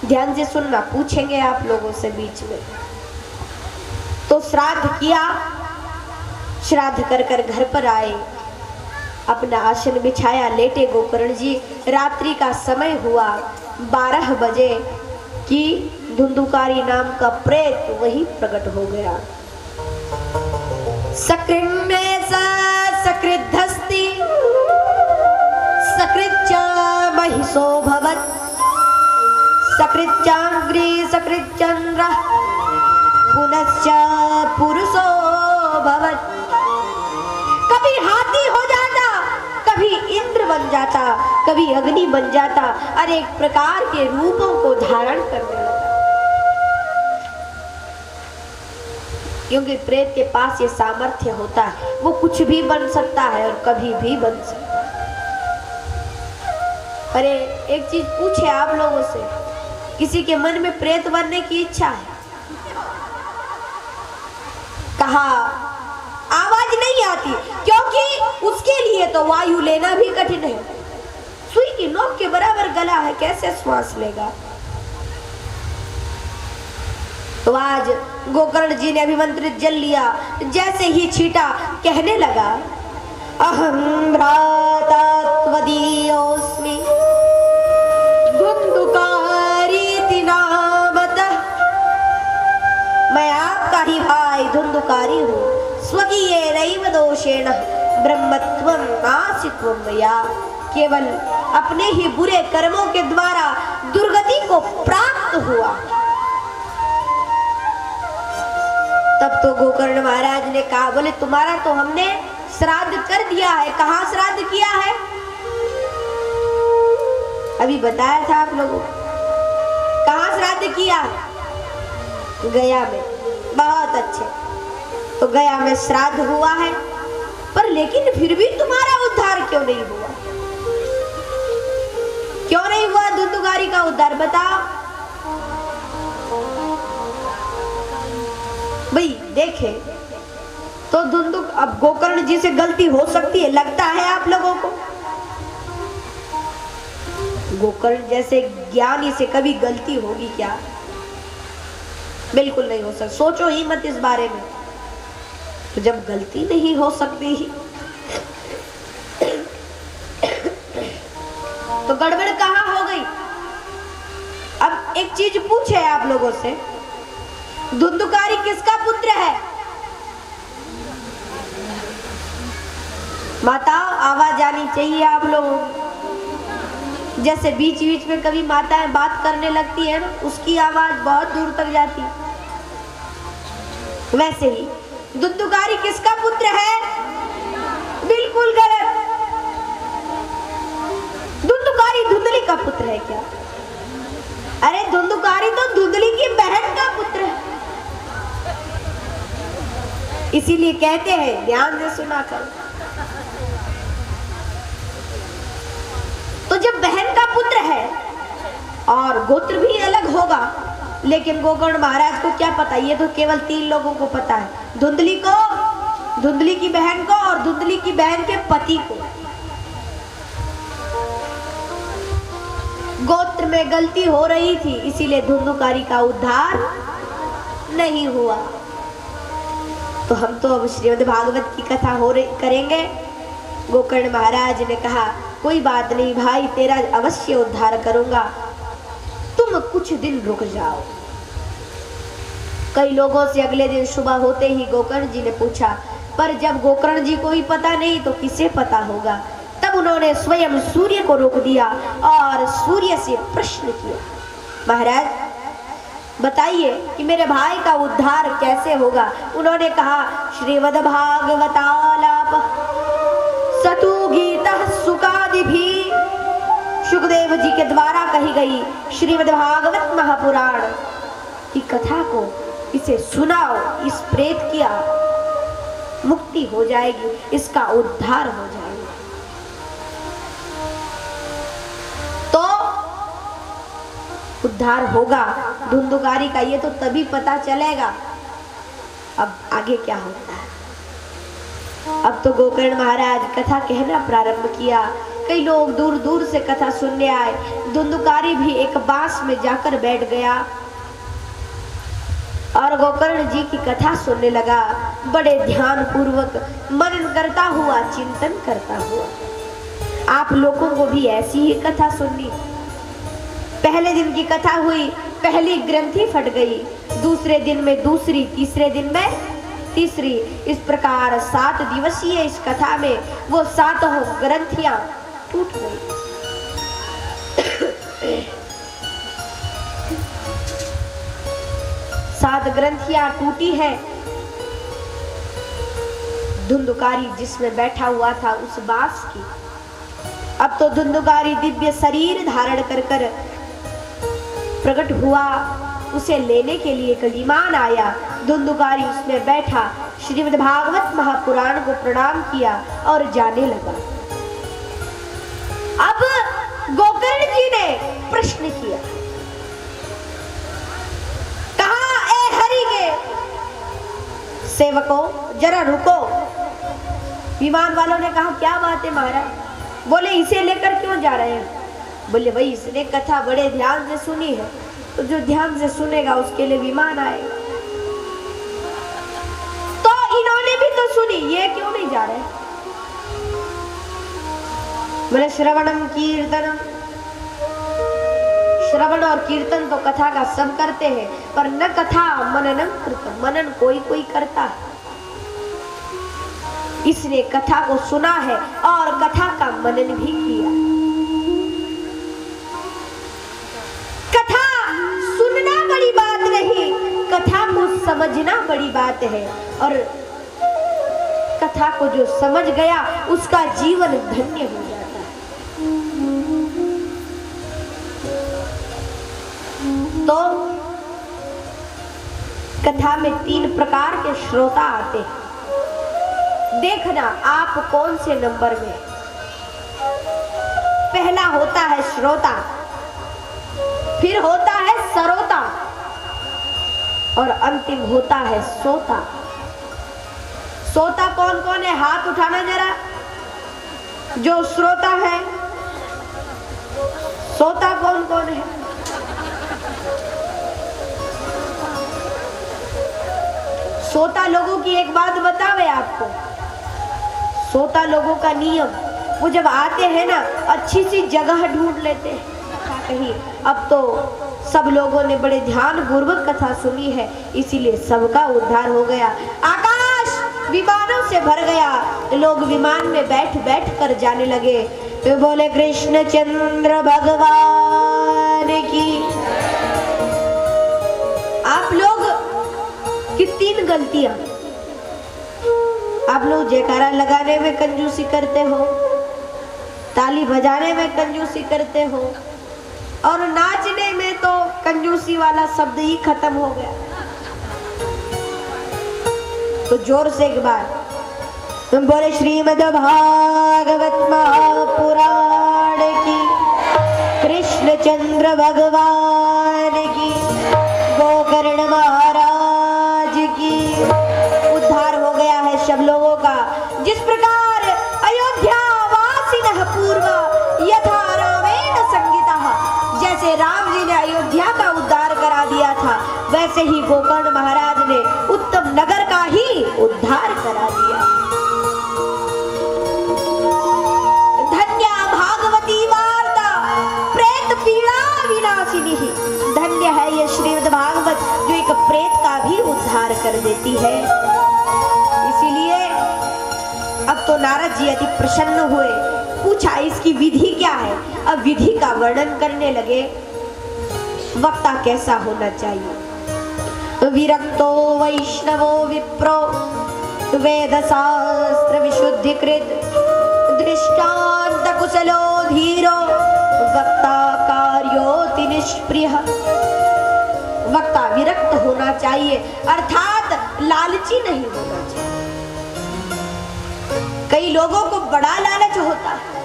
Speaker 1: ध्यान से सुनना, पूछेंगे आप लोगों से बीच में। तो श्राद्ध किया, श्राद्ध कर कर घर पर आए, अपना आसन बिछाया, लेटे गोकर्ण जी। रात्रि का समय हुआ, 12 बजे कि धुंधुकारी नाम का प्रेत वही प्रकट हो गया। सकृन्ने सकृद्धस्ति सकृच्च महिषो भवत्, सकृच्चाग्नि सकृच्चन्द्र पुनश्च पुरुषो भवत्। कभी हाथी हो जाता, कभी इंद्र बन जाता, कभी अग्नि बन जाता, अनेक प्रकार के रूपों को धारण करने लगा। क्योंकि प्रेत के पास ये सामर्थ्य होता है, वो कुछ भी बन सकता है और कभी भी बन सकता है। अरे एक चीज पूछे आप लोगों से, किसी के मन में प्रेत बनने की इच्छा है? कहा आवाज नहीं आती, क्योंकि उसके लिए तो वायु लेना भी कठिन है। सुई की नोक के बराबर गला है, कैसे श्वास लेगा? तो आज गोकर्ण जी ने अभिमंत्रित जल लिया, जैसे ही छीटा कहने लगा, अहं भ्राता त्वदीयोऽस्मि धुंधुकारीति नामतः, मैं आपका ही भाई धुंधुकारी हूँ। स्वकीयेनैव दोषेण ब्रह्मत्वं नासित्वं मया, केवल अपने ही बुरे कर्मों के द्वारा दुर्गति को प्राप्त हुआ। तब तो गोकर्ण महाराज ने कहा, बोले तुम्हारा तो हमने श्राद्ध कर दिया है। कहाँ श्राद्ध किया है? अभी बताया था आप लोगों को। कहाँ श्राद्ध किया? गया में। बहुत अच्छे, तो गया में श्राद्ध हुआ है, पर लेकिन फिर भी तुम्हारा उद्धार क्यों नहीं हुआ? क्यों नहीं हुआ धुंधुकारी का उद्धार? बताओ भाई। देखे तो अब गोकर्ण जी से गलती हो सकती है, लगता है आप लोगों को? गोकर्ण जैसे ज्ञानी से कभी गलती होगी क्या? बिल्कुल नहीं हो सकती। सोचो ही मत इस बारे में। तो जब गलती नहीं हो सकती ही तो गड़बड़ कहाँ हो गई? अब एक चीज पूछे आप लोगों से, धुंधुकारी किसका पुत्र है? माता, आवाज आनी चाहिए आप लोगों की। जैसे बीच बीच में कभी माताएं बात करने लगती है ना, उसकी आवाज बहुत दूर तक जाती है। वैसे ही धुंधुकारी किसका पुत्र है? बिल्कुल गलत। धुंधुकारी धुंधली का पुत्र है क्या? अरे धुंधुकारी तो धुंधली की बहन का पुत्र है। इसीलिए कहते हैं, ध्यान से सुना कर, तो जब बहन का पुत्र है और गोत्र भी अलग होगा, लेकिन गोकर्ण महाराज को क्या पता? ये तो केवल 3 लोगों को पता है, धुंधली को, धुंधली की बहन को और धुंधली की बहन के पति को। गोत्र में गलती हो रही थी, इसीलिए धुंधुकारी का उद्धार नहीं हुआ। तो हम तो अब श्रीमद् भागवत की कथा करेंगे। गोकर्ण महाराज ने कहा, कोई बात नहीं भाई, तेरा अवश्य उद्धार करूंगा, तुम कुछ दिन रुक जाओ। कई लोगों से अगले दिन सुबह होते ही गोकर्ण जी ने पूछा, पर जब गोकर्ण जी को ही पता नहीं तो किसे पता होगा? तब तब उन्होंने स्वयं सूर्य को रोक दिया और सूर्य से प्रश्न किया, महाराज बताइए कि मेरे भाई का उद्धार कैसे होगा। उन्होंने कहा, श्रीमद्भागवतालाप सतु गीता सुकादि भी, सुखदेव जी के द्वारा कही गई श्रीमद्भागवत महापुराण की कथा को इसे सुनाओ, इस प्रेत की मुक्ति हो जाएगी, इसका उद्धार हो जाएगा। तो उद्धार होगा धुंधुकारी का, ये तो तभी पता चलेगा। अब आगे क्या होता है। अब तो गोकर्ण महाराज कथा कहना प्रारंभ किया। कई लोग दूर दूर से कथा सुनने आए। धुंधुकारी भी एक बांस में जाकर बैठ गया और गोकर्ण जी की कथा सुनने लगा। बड़े ध्यान पूर्वक मनन करता हुआ, चिंतन करता हुआ। आप लोगों को भी ऐसी ही कथा सुननी। पहले दिन की कथा हुई, पहली ग्रंथि फट गई, दूसरे दिन में दूसरी, तीसरे दिन में तीसरी। इस प्रकार 7 दिवसीय इस कथा में वो 7 ग्रंथियां टूट गई। 7 ग्रंथियां टूटी है। धुंधुकारी जिसमें बैठा हुआ था उस बांस की, अब तो धुंधुकारी दिव्य शरीर धारण कर कर प्रकट हुआ। उसे लेने के लिए एक विमान आया। धुंधुकारी उसमें बैठा, श्रीमद्भागवत महापुराण को प्रणाम किया और जाने लगा। अब गोकर्ण जी ने प्रश्न किया, कहा, ए हरि के सेवकों जरा रुको। विमान वालों ने कहा, क्या बात है महाराज। बोले, इसे लेकर क्यों जा रहे हैं। बोले, भाई इसने कथा बड़े ध्यान से सुनी है, तो जो ध्यान से सुनेगा उसके लिए विमान आएगा। तो इन्होंने भी तो सुनी, ये क्यों नहीं जा रहे। बोले, श्रवणम कीर्तनम, श्रवण और कीर्तन तो कथा का सब करते हैं, पर न कथा मननम कृतम, मनन कोई कोई करता है। इसने कथा को सुना है और कथा का मनन भी किया। कथा सुनना बड़ी बात नहीं, कथा को समझना बड़ी बात है। और कथा को जो समझ गया उसका जीवन धन्य हो जाता है। तो कथा में 3 प्रकार के श्रोता आते हैं। देखना आप कौन से नंबर में। पहला होता है श्रोता, फिर होता है सरोता और अंतिम होता है सोता। सोता कौन कौन है, हाथ उठाना जरा। जो श्रोता है, सोता कौन कौन है। सोता लोगों की एक बात बतावे आपको। सोता लोगों का नियम, वो जब आते हैं ना, अच्छी सी जगह ढूंढ लेते हैं कहीं। अब तो सब लोगों ने बड़े ध्यान पूर्वक कथा सुनी है, इसीलिए सबका उद्धार हो गया। आकाश विमानों से भर गया। लोग विमान में बैठ बैठ कर जाने लगे। तो बोले, कृष्णचंद्र भगवान की। आप लोग की 3 गलतियां। आप लोग जयकारा लगाने में कंजूसी करते हो, ताली बजाने में कंजूसी करते हो, और नाचने में तो कंजूसी वाला शब्द ही खत्म हो गया। तो जोर से एक बार तुम बोले, श्रीमद्भागवत महापुराण की, कृष्णचंद्र भगवान की, गोकर्ण महाराज की। उद्धार हो गया है सब लोगों का। जिस प्रकार अयोध्या वासिनः पूर्व यथा रामेण संगीतः, जैसे राम जी ने अयोध्या का उद्धार करा दिया था, वैसे ही गोकर्ण महाराज ने उत्तम नगर का ही उद्धार करा दिया। धन्य भागवती वार्ता प्रेत पीड़ा विनाशिनी। धन्य है ये श्रीमद् भागवत जो एक प्रेत का भी उद्धार कर देती है। इसीलिए अब तो नारद जी अति प्रसन्न हुए। पूछा इसकी विधि क्या है। अब विधि का वर्णन करने लगे। वक्ता कैसा होना चाहिए। विरक्तो वैष्णवो विप्रो वेद शास्त्र विशुद्धिकृत दृष्टांत कुशलो धीरो वक्ता कार्योति निष्प्रिय। वक्ता विरक्त होना चाहिए अर्थात लालची नहीं होना चाहिए। कई लोगों को बड़ा लालच होता है,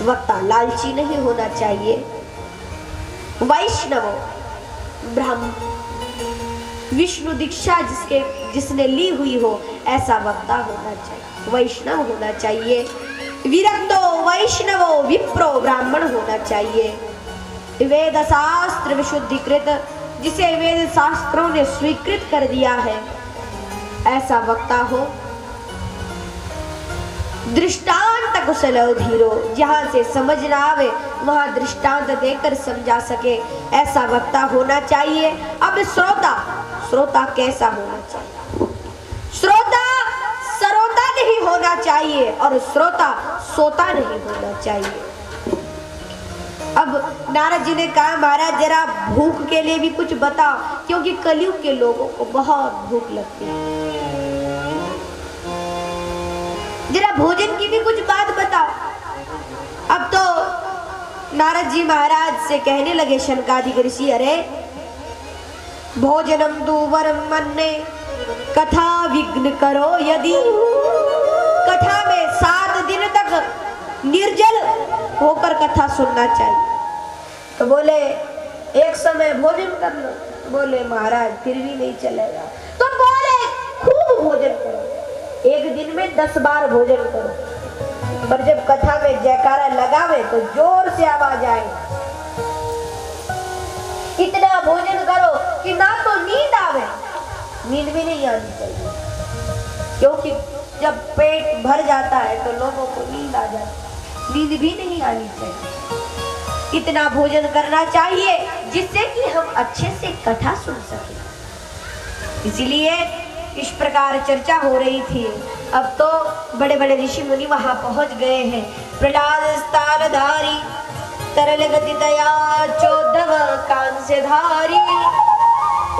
Speaker 1: वक्ता लालची नहीं होना चाहिए। वैष्णव ब्राह्मण विष्णु दीक्षा जिसने ली हुई हो ऐसा वक्ता होना चाहिए, वैष्णव होना चाहिए। विरक्तो वैष्णवो विप्रो ब्राह्मण होना चाहिए। वेद शास्त्र विशुद्धिकृत जिसे वेद शास्त्रों ने स्वीकृत कर दिया है ऐसा वक्ता हो। दृष्टांत कुशल धीरो जहां से समझ ना आवे वहां दृष्टांत देकर समझा सके ऐसा वक्ता होना चाहिए। अब श्रोता कैसा होना चाहिए। श्रोता सरोता नहीं होना चाहिए और श्रोता सोता नहीं होना चाहिए। अब नारद जी ने कहा महाराज जरा भूख के लिए भी कुछ बताओ, क्योंकि कलयुग के लोगों को बहुत भूख लगती है। जरा भोजन की भी कुछ बात बताओ। अब तो नारद जी महाराज से कहने लगे शनकादिक ऋषि, अरे भोजनम दुवरम मन्ने कथा विघ्न करो यदि। कथा में 7 दिन तक निर्जल होकर कथा सुनना चाहिए। तो बोले एक समय भोजन कर लो। बोले महाराज फिर भी नहीं चलेगा। तो बोले खूब भोजन करो, एक दिन में 10 बार भोजन करो, पर जब कथा में जयकारा लगावे तो जोर से आवाज आए। इतना भोजन करो कि ना तो नींद आवे, नींद भी नहीं आनी चाहिए, क्योंकि जब पेट भर जाता है तो लोगों को नींद आ जाती है, नींद भी नहीं आनी चाहिए। इतना भोजन करना चाहिए जिससे कि हम अच्छे से कथा सुन सके। इसीलिए इस प्रकार चर्चा हो रही थी। अब तो बड़े बड़े ऋषि मुनि वहां पहुंच गए हैं। प्रहलाद स्थानधारी तरल गति दया चोद्धव कांस्यधारी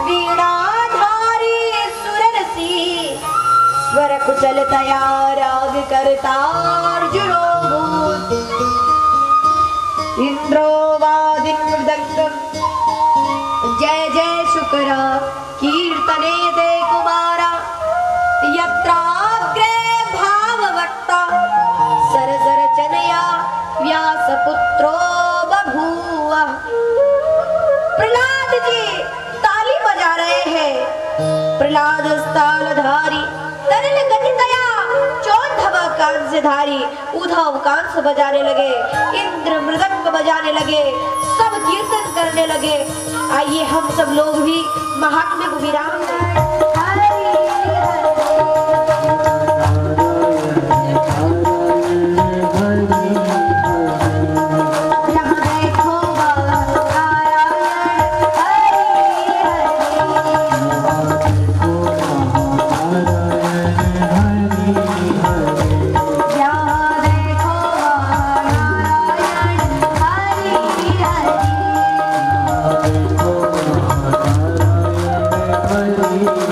Speaker 1: वीणाधारी सुररसी स्वर कुशल दया राग करता अर्जुनो इंद्रो वादिन मृदंगम जय जय शुक्र कीर्तने दे कुमारा यत्राग्रे भाववक्ता सरसर चनया व्यासपुत्रो बभूव। प्रहलाद जी ताली बजा रहे हैं। प्रहलाद स्थानधारी तरल गति दया चोद्धव कांस्यधारी उद्धव कांस बजाने लगे, इंद्र मृदंग बजाने लगे, सब कीर्तन करने लगे। आइए हम सब लोग भी महात्म्य को विराम दें।
Speaker 2: Hare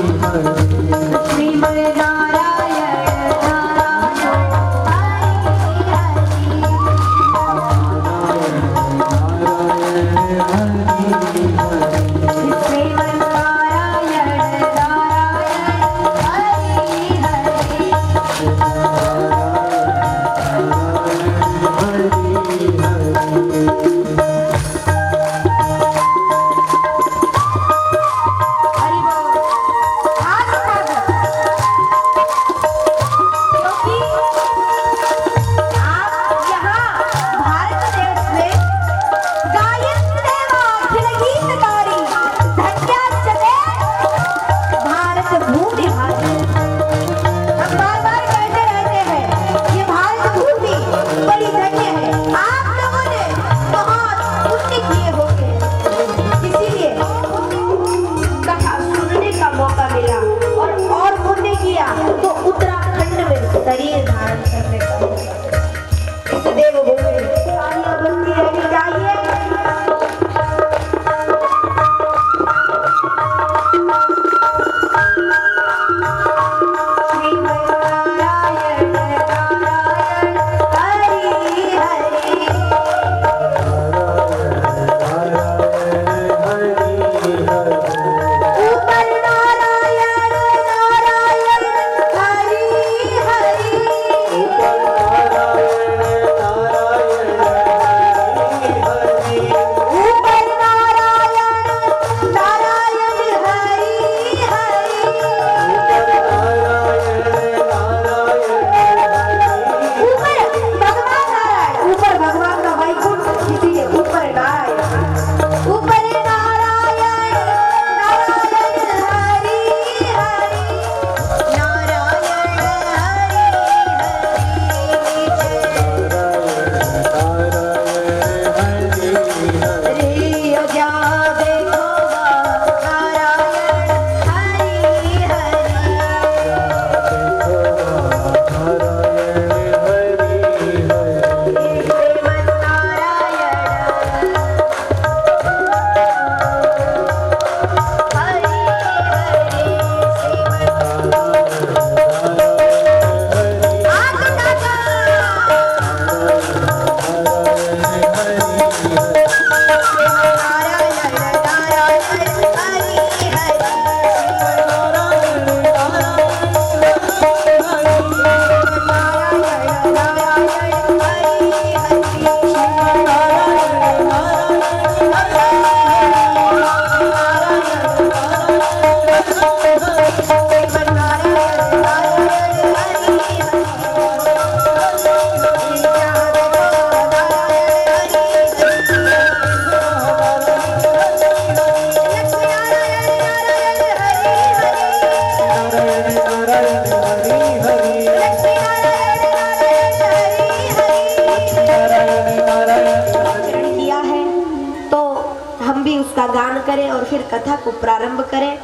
Speaker 1: कथा को प्रारंभ करें,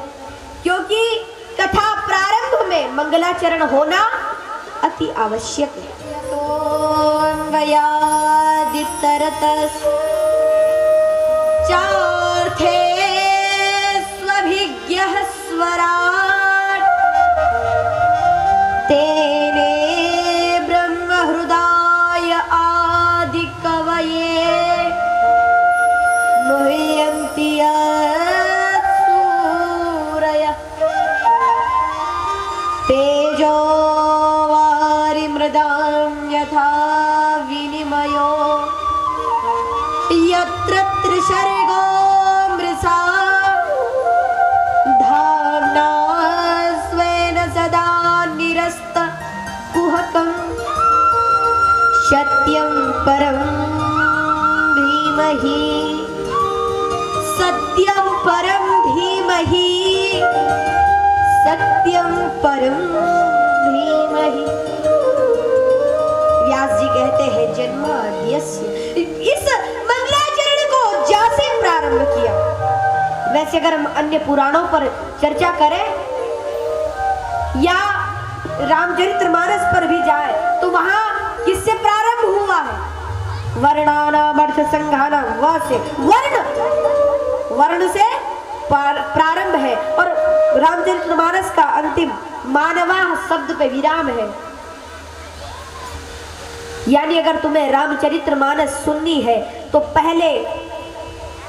Speaker 1: क्योंकि कथा प्रारंभ में मंगलाचरण होना अति आवश्यक है। चार्थे स्वभिज्ञः स्वराट् तेने ब्रह्महृदाय आदिकवये मुह्यन्ति सूरयः तेजो वारिमृदां यथा विनिमयो यत्र त्रिसर्गो मृषा धाम्ना स्वेन सदा निरस्तकुहकं सत्यं परं धीमहि सत्यं परं धीमहि सत्यं परं धीमहि। व्यास जी कहते हैं जन्माद्यस्य, इस मंगलाचरण को जैसे प्रारंभ किया। वैसे अगर हम अन्य पुराणों पर चर्चा करें या रामचरितमानस पर भी जाए तो वहां किससे प्रारंभ हुआ है? वर्णानाम अर्थ संघानाम, व से वर्ण से प्रारंभ है और रामचरितमानस का अंतिम मानवा शब्द पे विराम है। यानी अगर तुम्हें रामचरितमानस सुननी है तो पहले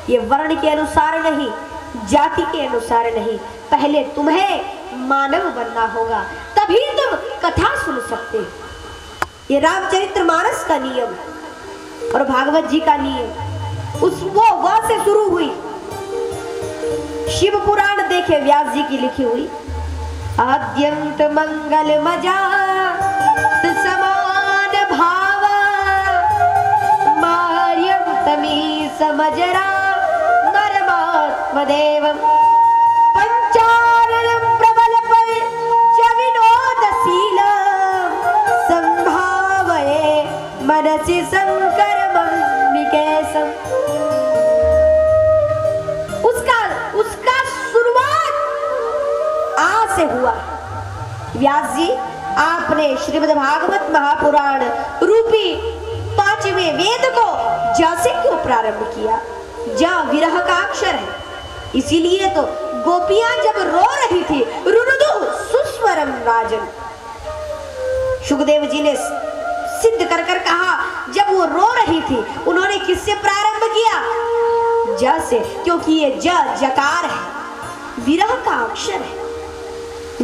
Speaker 1: ये वर्ण के अनुसार नहीं, जाति के अनुसार नहीं, पहले तुम्हें मानव बनना होगा, तभी तुम कथा सुन सकते। ये रामचरितमानस का नियम और भागवत जी का नियम उस वो से शुरू हुई। शिव पुराण देखे व्यास जी की लिखी हुई, आद्यंत मंगल मजा समान भाव मार्यम तमी समजरा मरमात्मदेवम पंचाननं प्रबल पर च विनोदशीलम संभावये मनसि संकरमं निकेशम। उसका शुरुआत आ से हुआ। व्यास जी आपने श्रीमद् भागवत महापुराण रूपी 5वें वेद को ज से क्यों प्रारंभ किया? ज विरह का अक्षर है, इसीलिए तो गोपियां जब रो रही थी रुरुदु सुस्वरम राजन, सुखदेव जी ने सिद्ध कर कर कहा जब वो रो रही थी उन्होंने किससे प्रारंभ किया? ज से, क्योंकि ये ज जकार है, विरह का अक्षर है।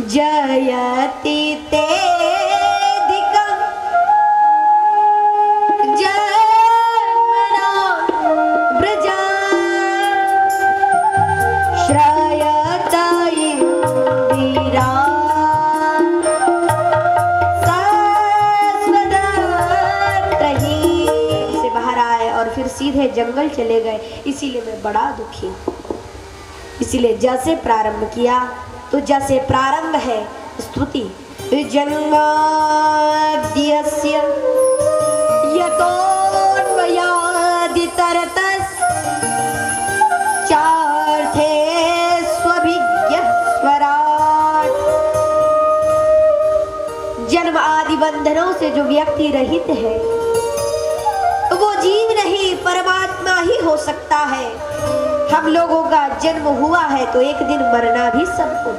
Speaker 1: जयति तेदिकं जन्मना ब्रजा श्रायत इंदिरा सस्वदत्रहि से बाहर आए और फिर सीधे जंगल चले गए, इसीलिए मैं बड़ा दुखी हूँ। इसीलिए ज से प्रारंभ किया। तो जैसे प्रारंभ है स्तुति, जन्माद्यस्य यतोऽन्वयादितरतस् चार्थे स्वभिज्ञः स्वराट्। जन्म आदि बंधनों से जो व्यक्ति रहित है वो जीव नहीं परमात्मा ही हो सकता है। हम लोगों का जन्म हुआ है तो एक दिन मरना भी सबको।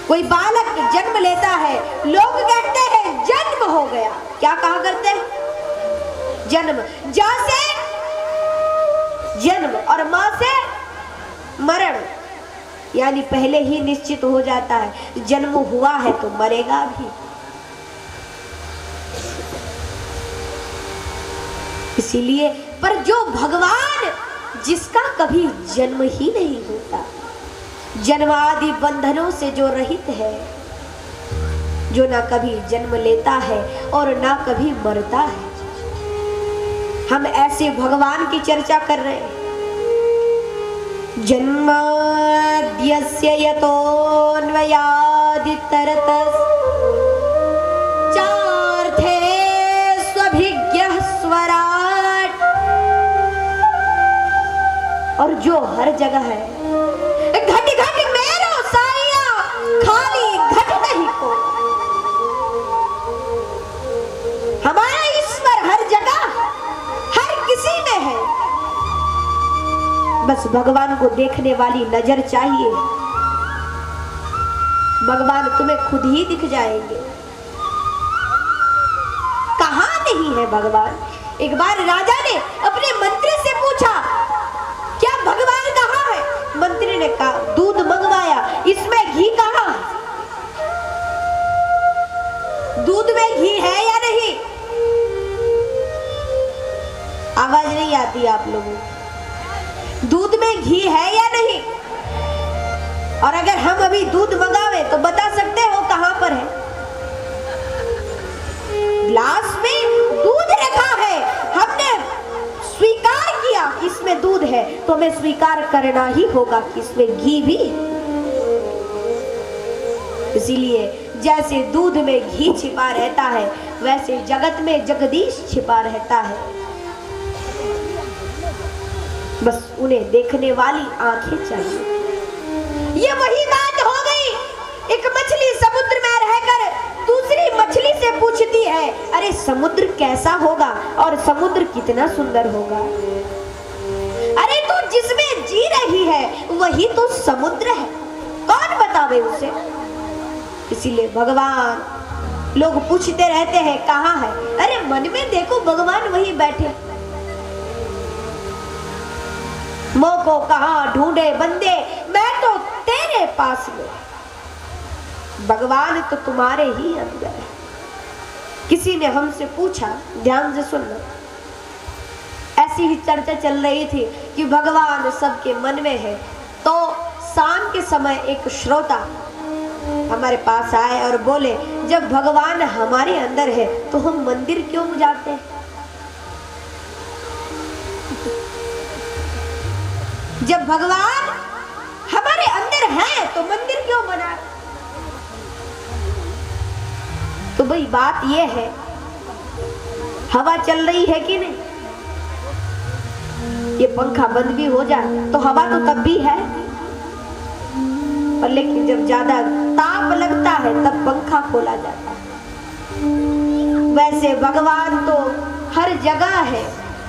Speaker 1: कोई बालक जन्म लेता है, लोग कहते हैं जन्म हो गया, क्या कहा करते हैं? जन्म। जा से जन्म और मां से मरण, यानी पहले ही निश्चित हो जाता है जन्म हुआ है तो मरेगा भी। इसीलिए पर जो भगवान जिसका कभी जन्म ही नहीं होता, जन्म आदि बंधनों से जो रहित है, जो ना कभी जन्म लेता है और ना कभी मरता है, हम ऐसे भगवान की चर्चा कर रहे हैं। जन्माद्यस्य यतोऽन्वयादितरतस् चार्थे स्वभिज्ञः स्वराट्। और जो हर जगह है भगवान को देखने वाली नजर चाहिए। भगवान तुम्हें खुद ही दिख जाएंगे। कहां नहीं है भगवान? एक बार राजा ने अपने मंत्री से पूछा, क्या भगवान कहां है? मंत्री ने कहा, दूध मंगवाया, इसमें घी कहां? दूध में घी है या नहीं? आवाज नहीं आती आप लोगों? दूध में घी है या नहीं? और अगर हम अभी दूध मंगावे तो बता सकते हो कहां पर है? ग्लास में दूध रखा है, हमने स्वीकार किया कि इसमें दूध है, तो हमें स्वीकार करना ही होगा कि इसमें घी भी है। इसीलिए जैसे दूध में घी छिपा रहता है, वैसे जगत में जगदीश छिपा रहता है। बस उन्हें देखने वाली आंखें चाहिए। ये वही बात हो गई, एक मछली समुद्र में रहकर दूसरी मछली से पूछती है, अरे समुद्र कैसा होगा और समुद्र कितना सुंदर होगा? अरे तू जिसमें जी रही है वही तो समुद्र है, कौन बतावे उसे? इसीलिए भगवान, लोग पूछते रहते हैं कहाँ है? अरे मन में देखो भगवान वहीं बैठे। मोह को कहाँ ढूंढे बंदे, मैं तो तेरे पास में। भगवान तो तुम्हारे ही अंदर है। किसी ने हमसे पूछा, ध्यान से सुनना, ऐसी ही चर्चा चल रही थी कि भगवान सबके मन में है। तो शाम के समय एक श्रोता हमारे पास आए और बोले, जब भगवान हमारे अंदर है तो हम मंदिर क्यों जाते हैं? जब भगवान हमारे अंदर है तो मंदिर क्यों बना? तो भाई बात यह है, हवा चल रही है कि नहीं? ये पंखा बंद भी हो जाए तो हवा तो तब भी है, और लेकिन जब ज्यादा ताप लगता है तब पंखा खोला जाता है। वैसे भगवान तो हर जगह है,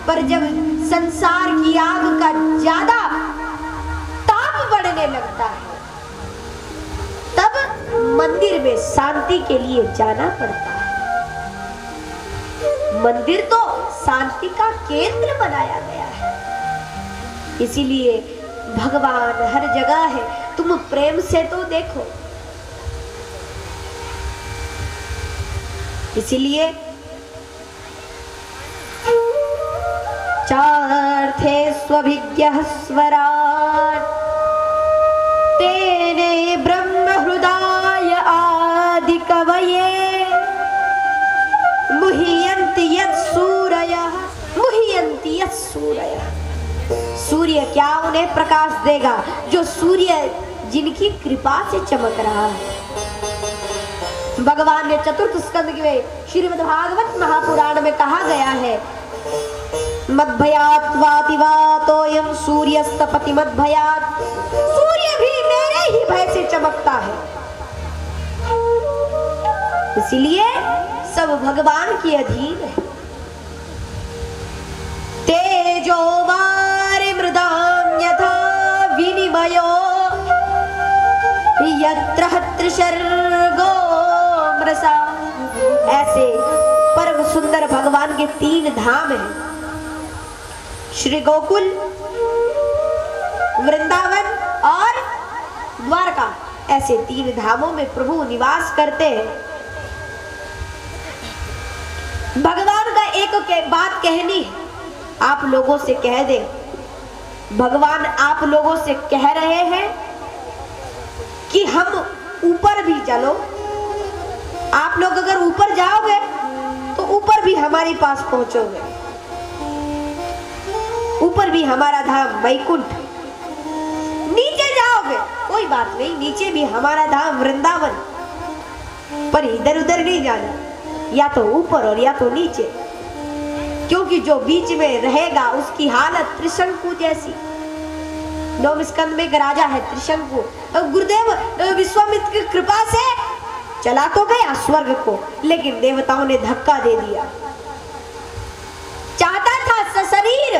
Speaker 1: पर जब संसार की आग का ज्यादा ताप बढ़ने लगता है तब मंदिर में शांति के लिए जाना पड़ता है। मंदिर तो शांति का केंद्र बनाया गया है, इसीलिए भगवान हर जगह है। तुम प्रेम से तो देखो। इसीलिए चार्थे स्वभिज्ञः स्वराट् तेने ब्रह्म हृदय आदि कवये मुह्यन्ति यत् सूरयः मुह्यन्ति यत् सूरयः। सूर्य क्या उन्हें प्रकाश देगा? जो सूर्य जिनकी कृपा से चमक रहा है। भगवान ने चतुर्थ स्कंद में श्रीमद् भागवत महापुराण में कहा गया है, मद्भयात् वातिवातोऽयं सूर्यस्तपति मद्भयात्। सूर्य भी मेरे ही भय से चमकता है। इसीलिए सब भगवान के अधीन है। तेजो वारि मृदां यथा विनिमयो यत्र त्रिसर्गो मृषा। ऐसे परम सुंदर भगवान के 3 धाम हैं, श्री गोकुल, वृंदावन और द्वारका। ऐसे 3 धामों में प्रभु निवास करते हैं। भगवान का एक बात कहनी है, आप लोगों से कह दे। भगवान आप लोगों से कह रहे हैं कि हम ऊपर भी चलो। आप लोग अगर ऊपर जाओगे तो ऊपर भी हमारे पास पहुंचोगे। ऊपर भी हमारा धाम वैकुंठ। नीचे जाओगे कोई बात नहीं, नीचे भी हमारा धाम वृंदावन। पर इधर उधर नहीं जाना, या तो ऊपर और या तो नीचे, क्योंकि जो बीच में रहेगा उसकी हालत त्रिशंकु जैसी। 9वें स्कंद में एक राजा है त्रिशंकु। गुरुदेव विश्वामित्र की कृपा से चला तो गया स्वर्ग को, लेकिन देवताओं ने धक्का दे दिया। चाहता था सशरीर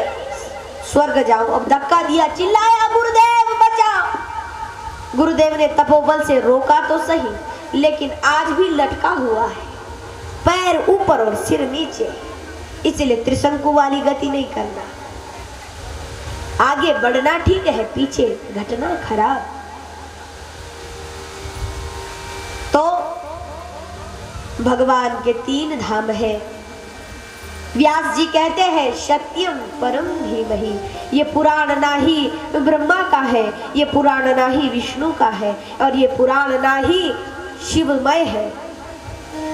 Speaker 1: स्वर्ग जाऊं। अब धक्का दिया, चिल्लाया, गुरुदेव बचाओ। गुरुदेव ने तपोबल से रोका तो सही, लेकिन आज भी लटका हुआ है, पैर ऊपर और सिर नीचे, इसलिए त्रिशंकु वाली गति नहीं करना। आगे बढ़ना ठीक है, पीछे घटना खराब। तो भगवान के 3 धाम है। व्यास जी कहते हैं सत्यम परम धीमहि, ये पुराण ना ही ब्रह्मा का है, ये पुराण ना ही विष्णु का है, और ये पुराण ना ही शिवमय है।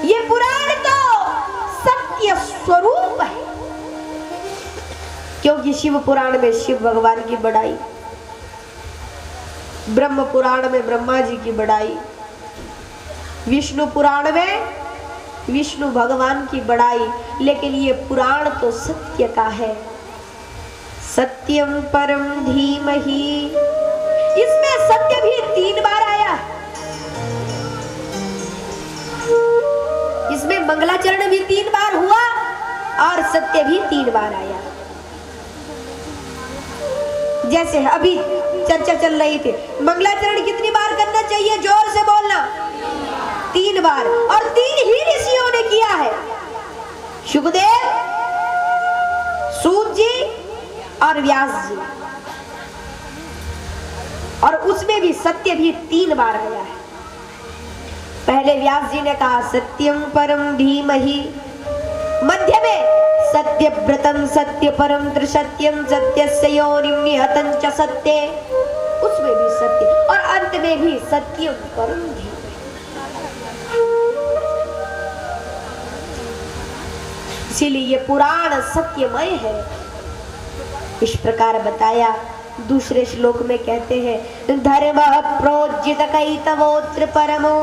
Speaker 1: ये पुराण तो सत्य स्वरूप है, क्योंकि शिव पुराण में शिव भगवान की बड़ाई, ब्रह्म पुराण में ब्रह्मा जी की बड़ाई, विष्णु पुराण में विष्णु भगवान की बड़ाई, लेकिन ये पुराण तो सत्य का है। सत्यम परम धीमहि, इसमें सत्य भी 3 बार आया। इसमें मंगलाचरण भी 3 बार हुआ और सत्य भी 3 बार आया। जैसे अभी चर्चा चल रही थी, मंगलाचरण कितनी बार करना चाहिए, जोर से बोलना। 3 बार, और 3 ही ऋषियों ने किया है, शुकदेव, सूत जी और व्यास जी। और उसमें भी सत्य भी 3 बार आया है। पहले व्यास जी ने कहा सत्यम परम धीमहि, मध्य में सत्यव्रतम सत्य परम त्रिसत्यम सत्यस्य योनिं निहतं च सत्ये, उसमें भी सत्य, और अंत में भी सत्यम परम धीमहि। इसीलिए ये पुराण सत्यमय है। इस प्रकार बताया। दूसरे श्लोक में कहते हैं धर्म प्रोज्जित कैतवोत्र परमो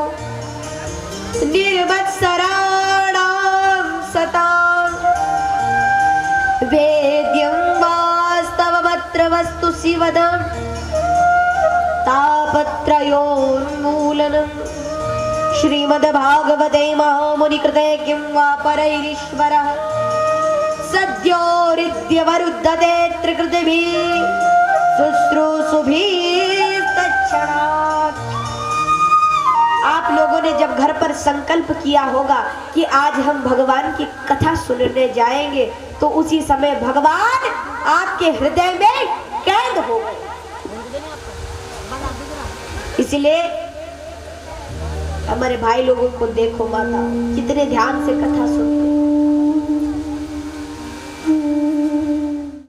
Speaker 1: निर्वत्सराणां सतां वेद्यं वास्तवमत्र वस्तु शिवदं तापत्रयोन्मूलनं श्रीमद्भागवते महामुनिकृते किं वा परैरीश्वरः सद्योरिद्यवरुद्धते त्रिकृतिभिः शुश्रूषुभिः तत्क्षणात्। आप लोगों ने जब घर पर संकल्प किया होगा कि आज हम भगवान की कथा सुनने जाएंगे, तो उसी समय भगवान आपके हृदय में कैद हो गए। इसलिए हमारे भाई लोगों को देखो, माता कितने ध्यान से कथा सुनते,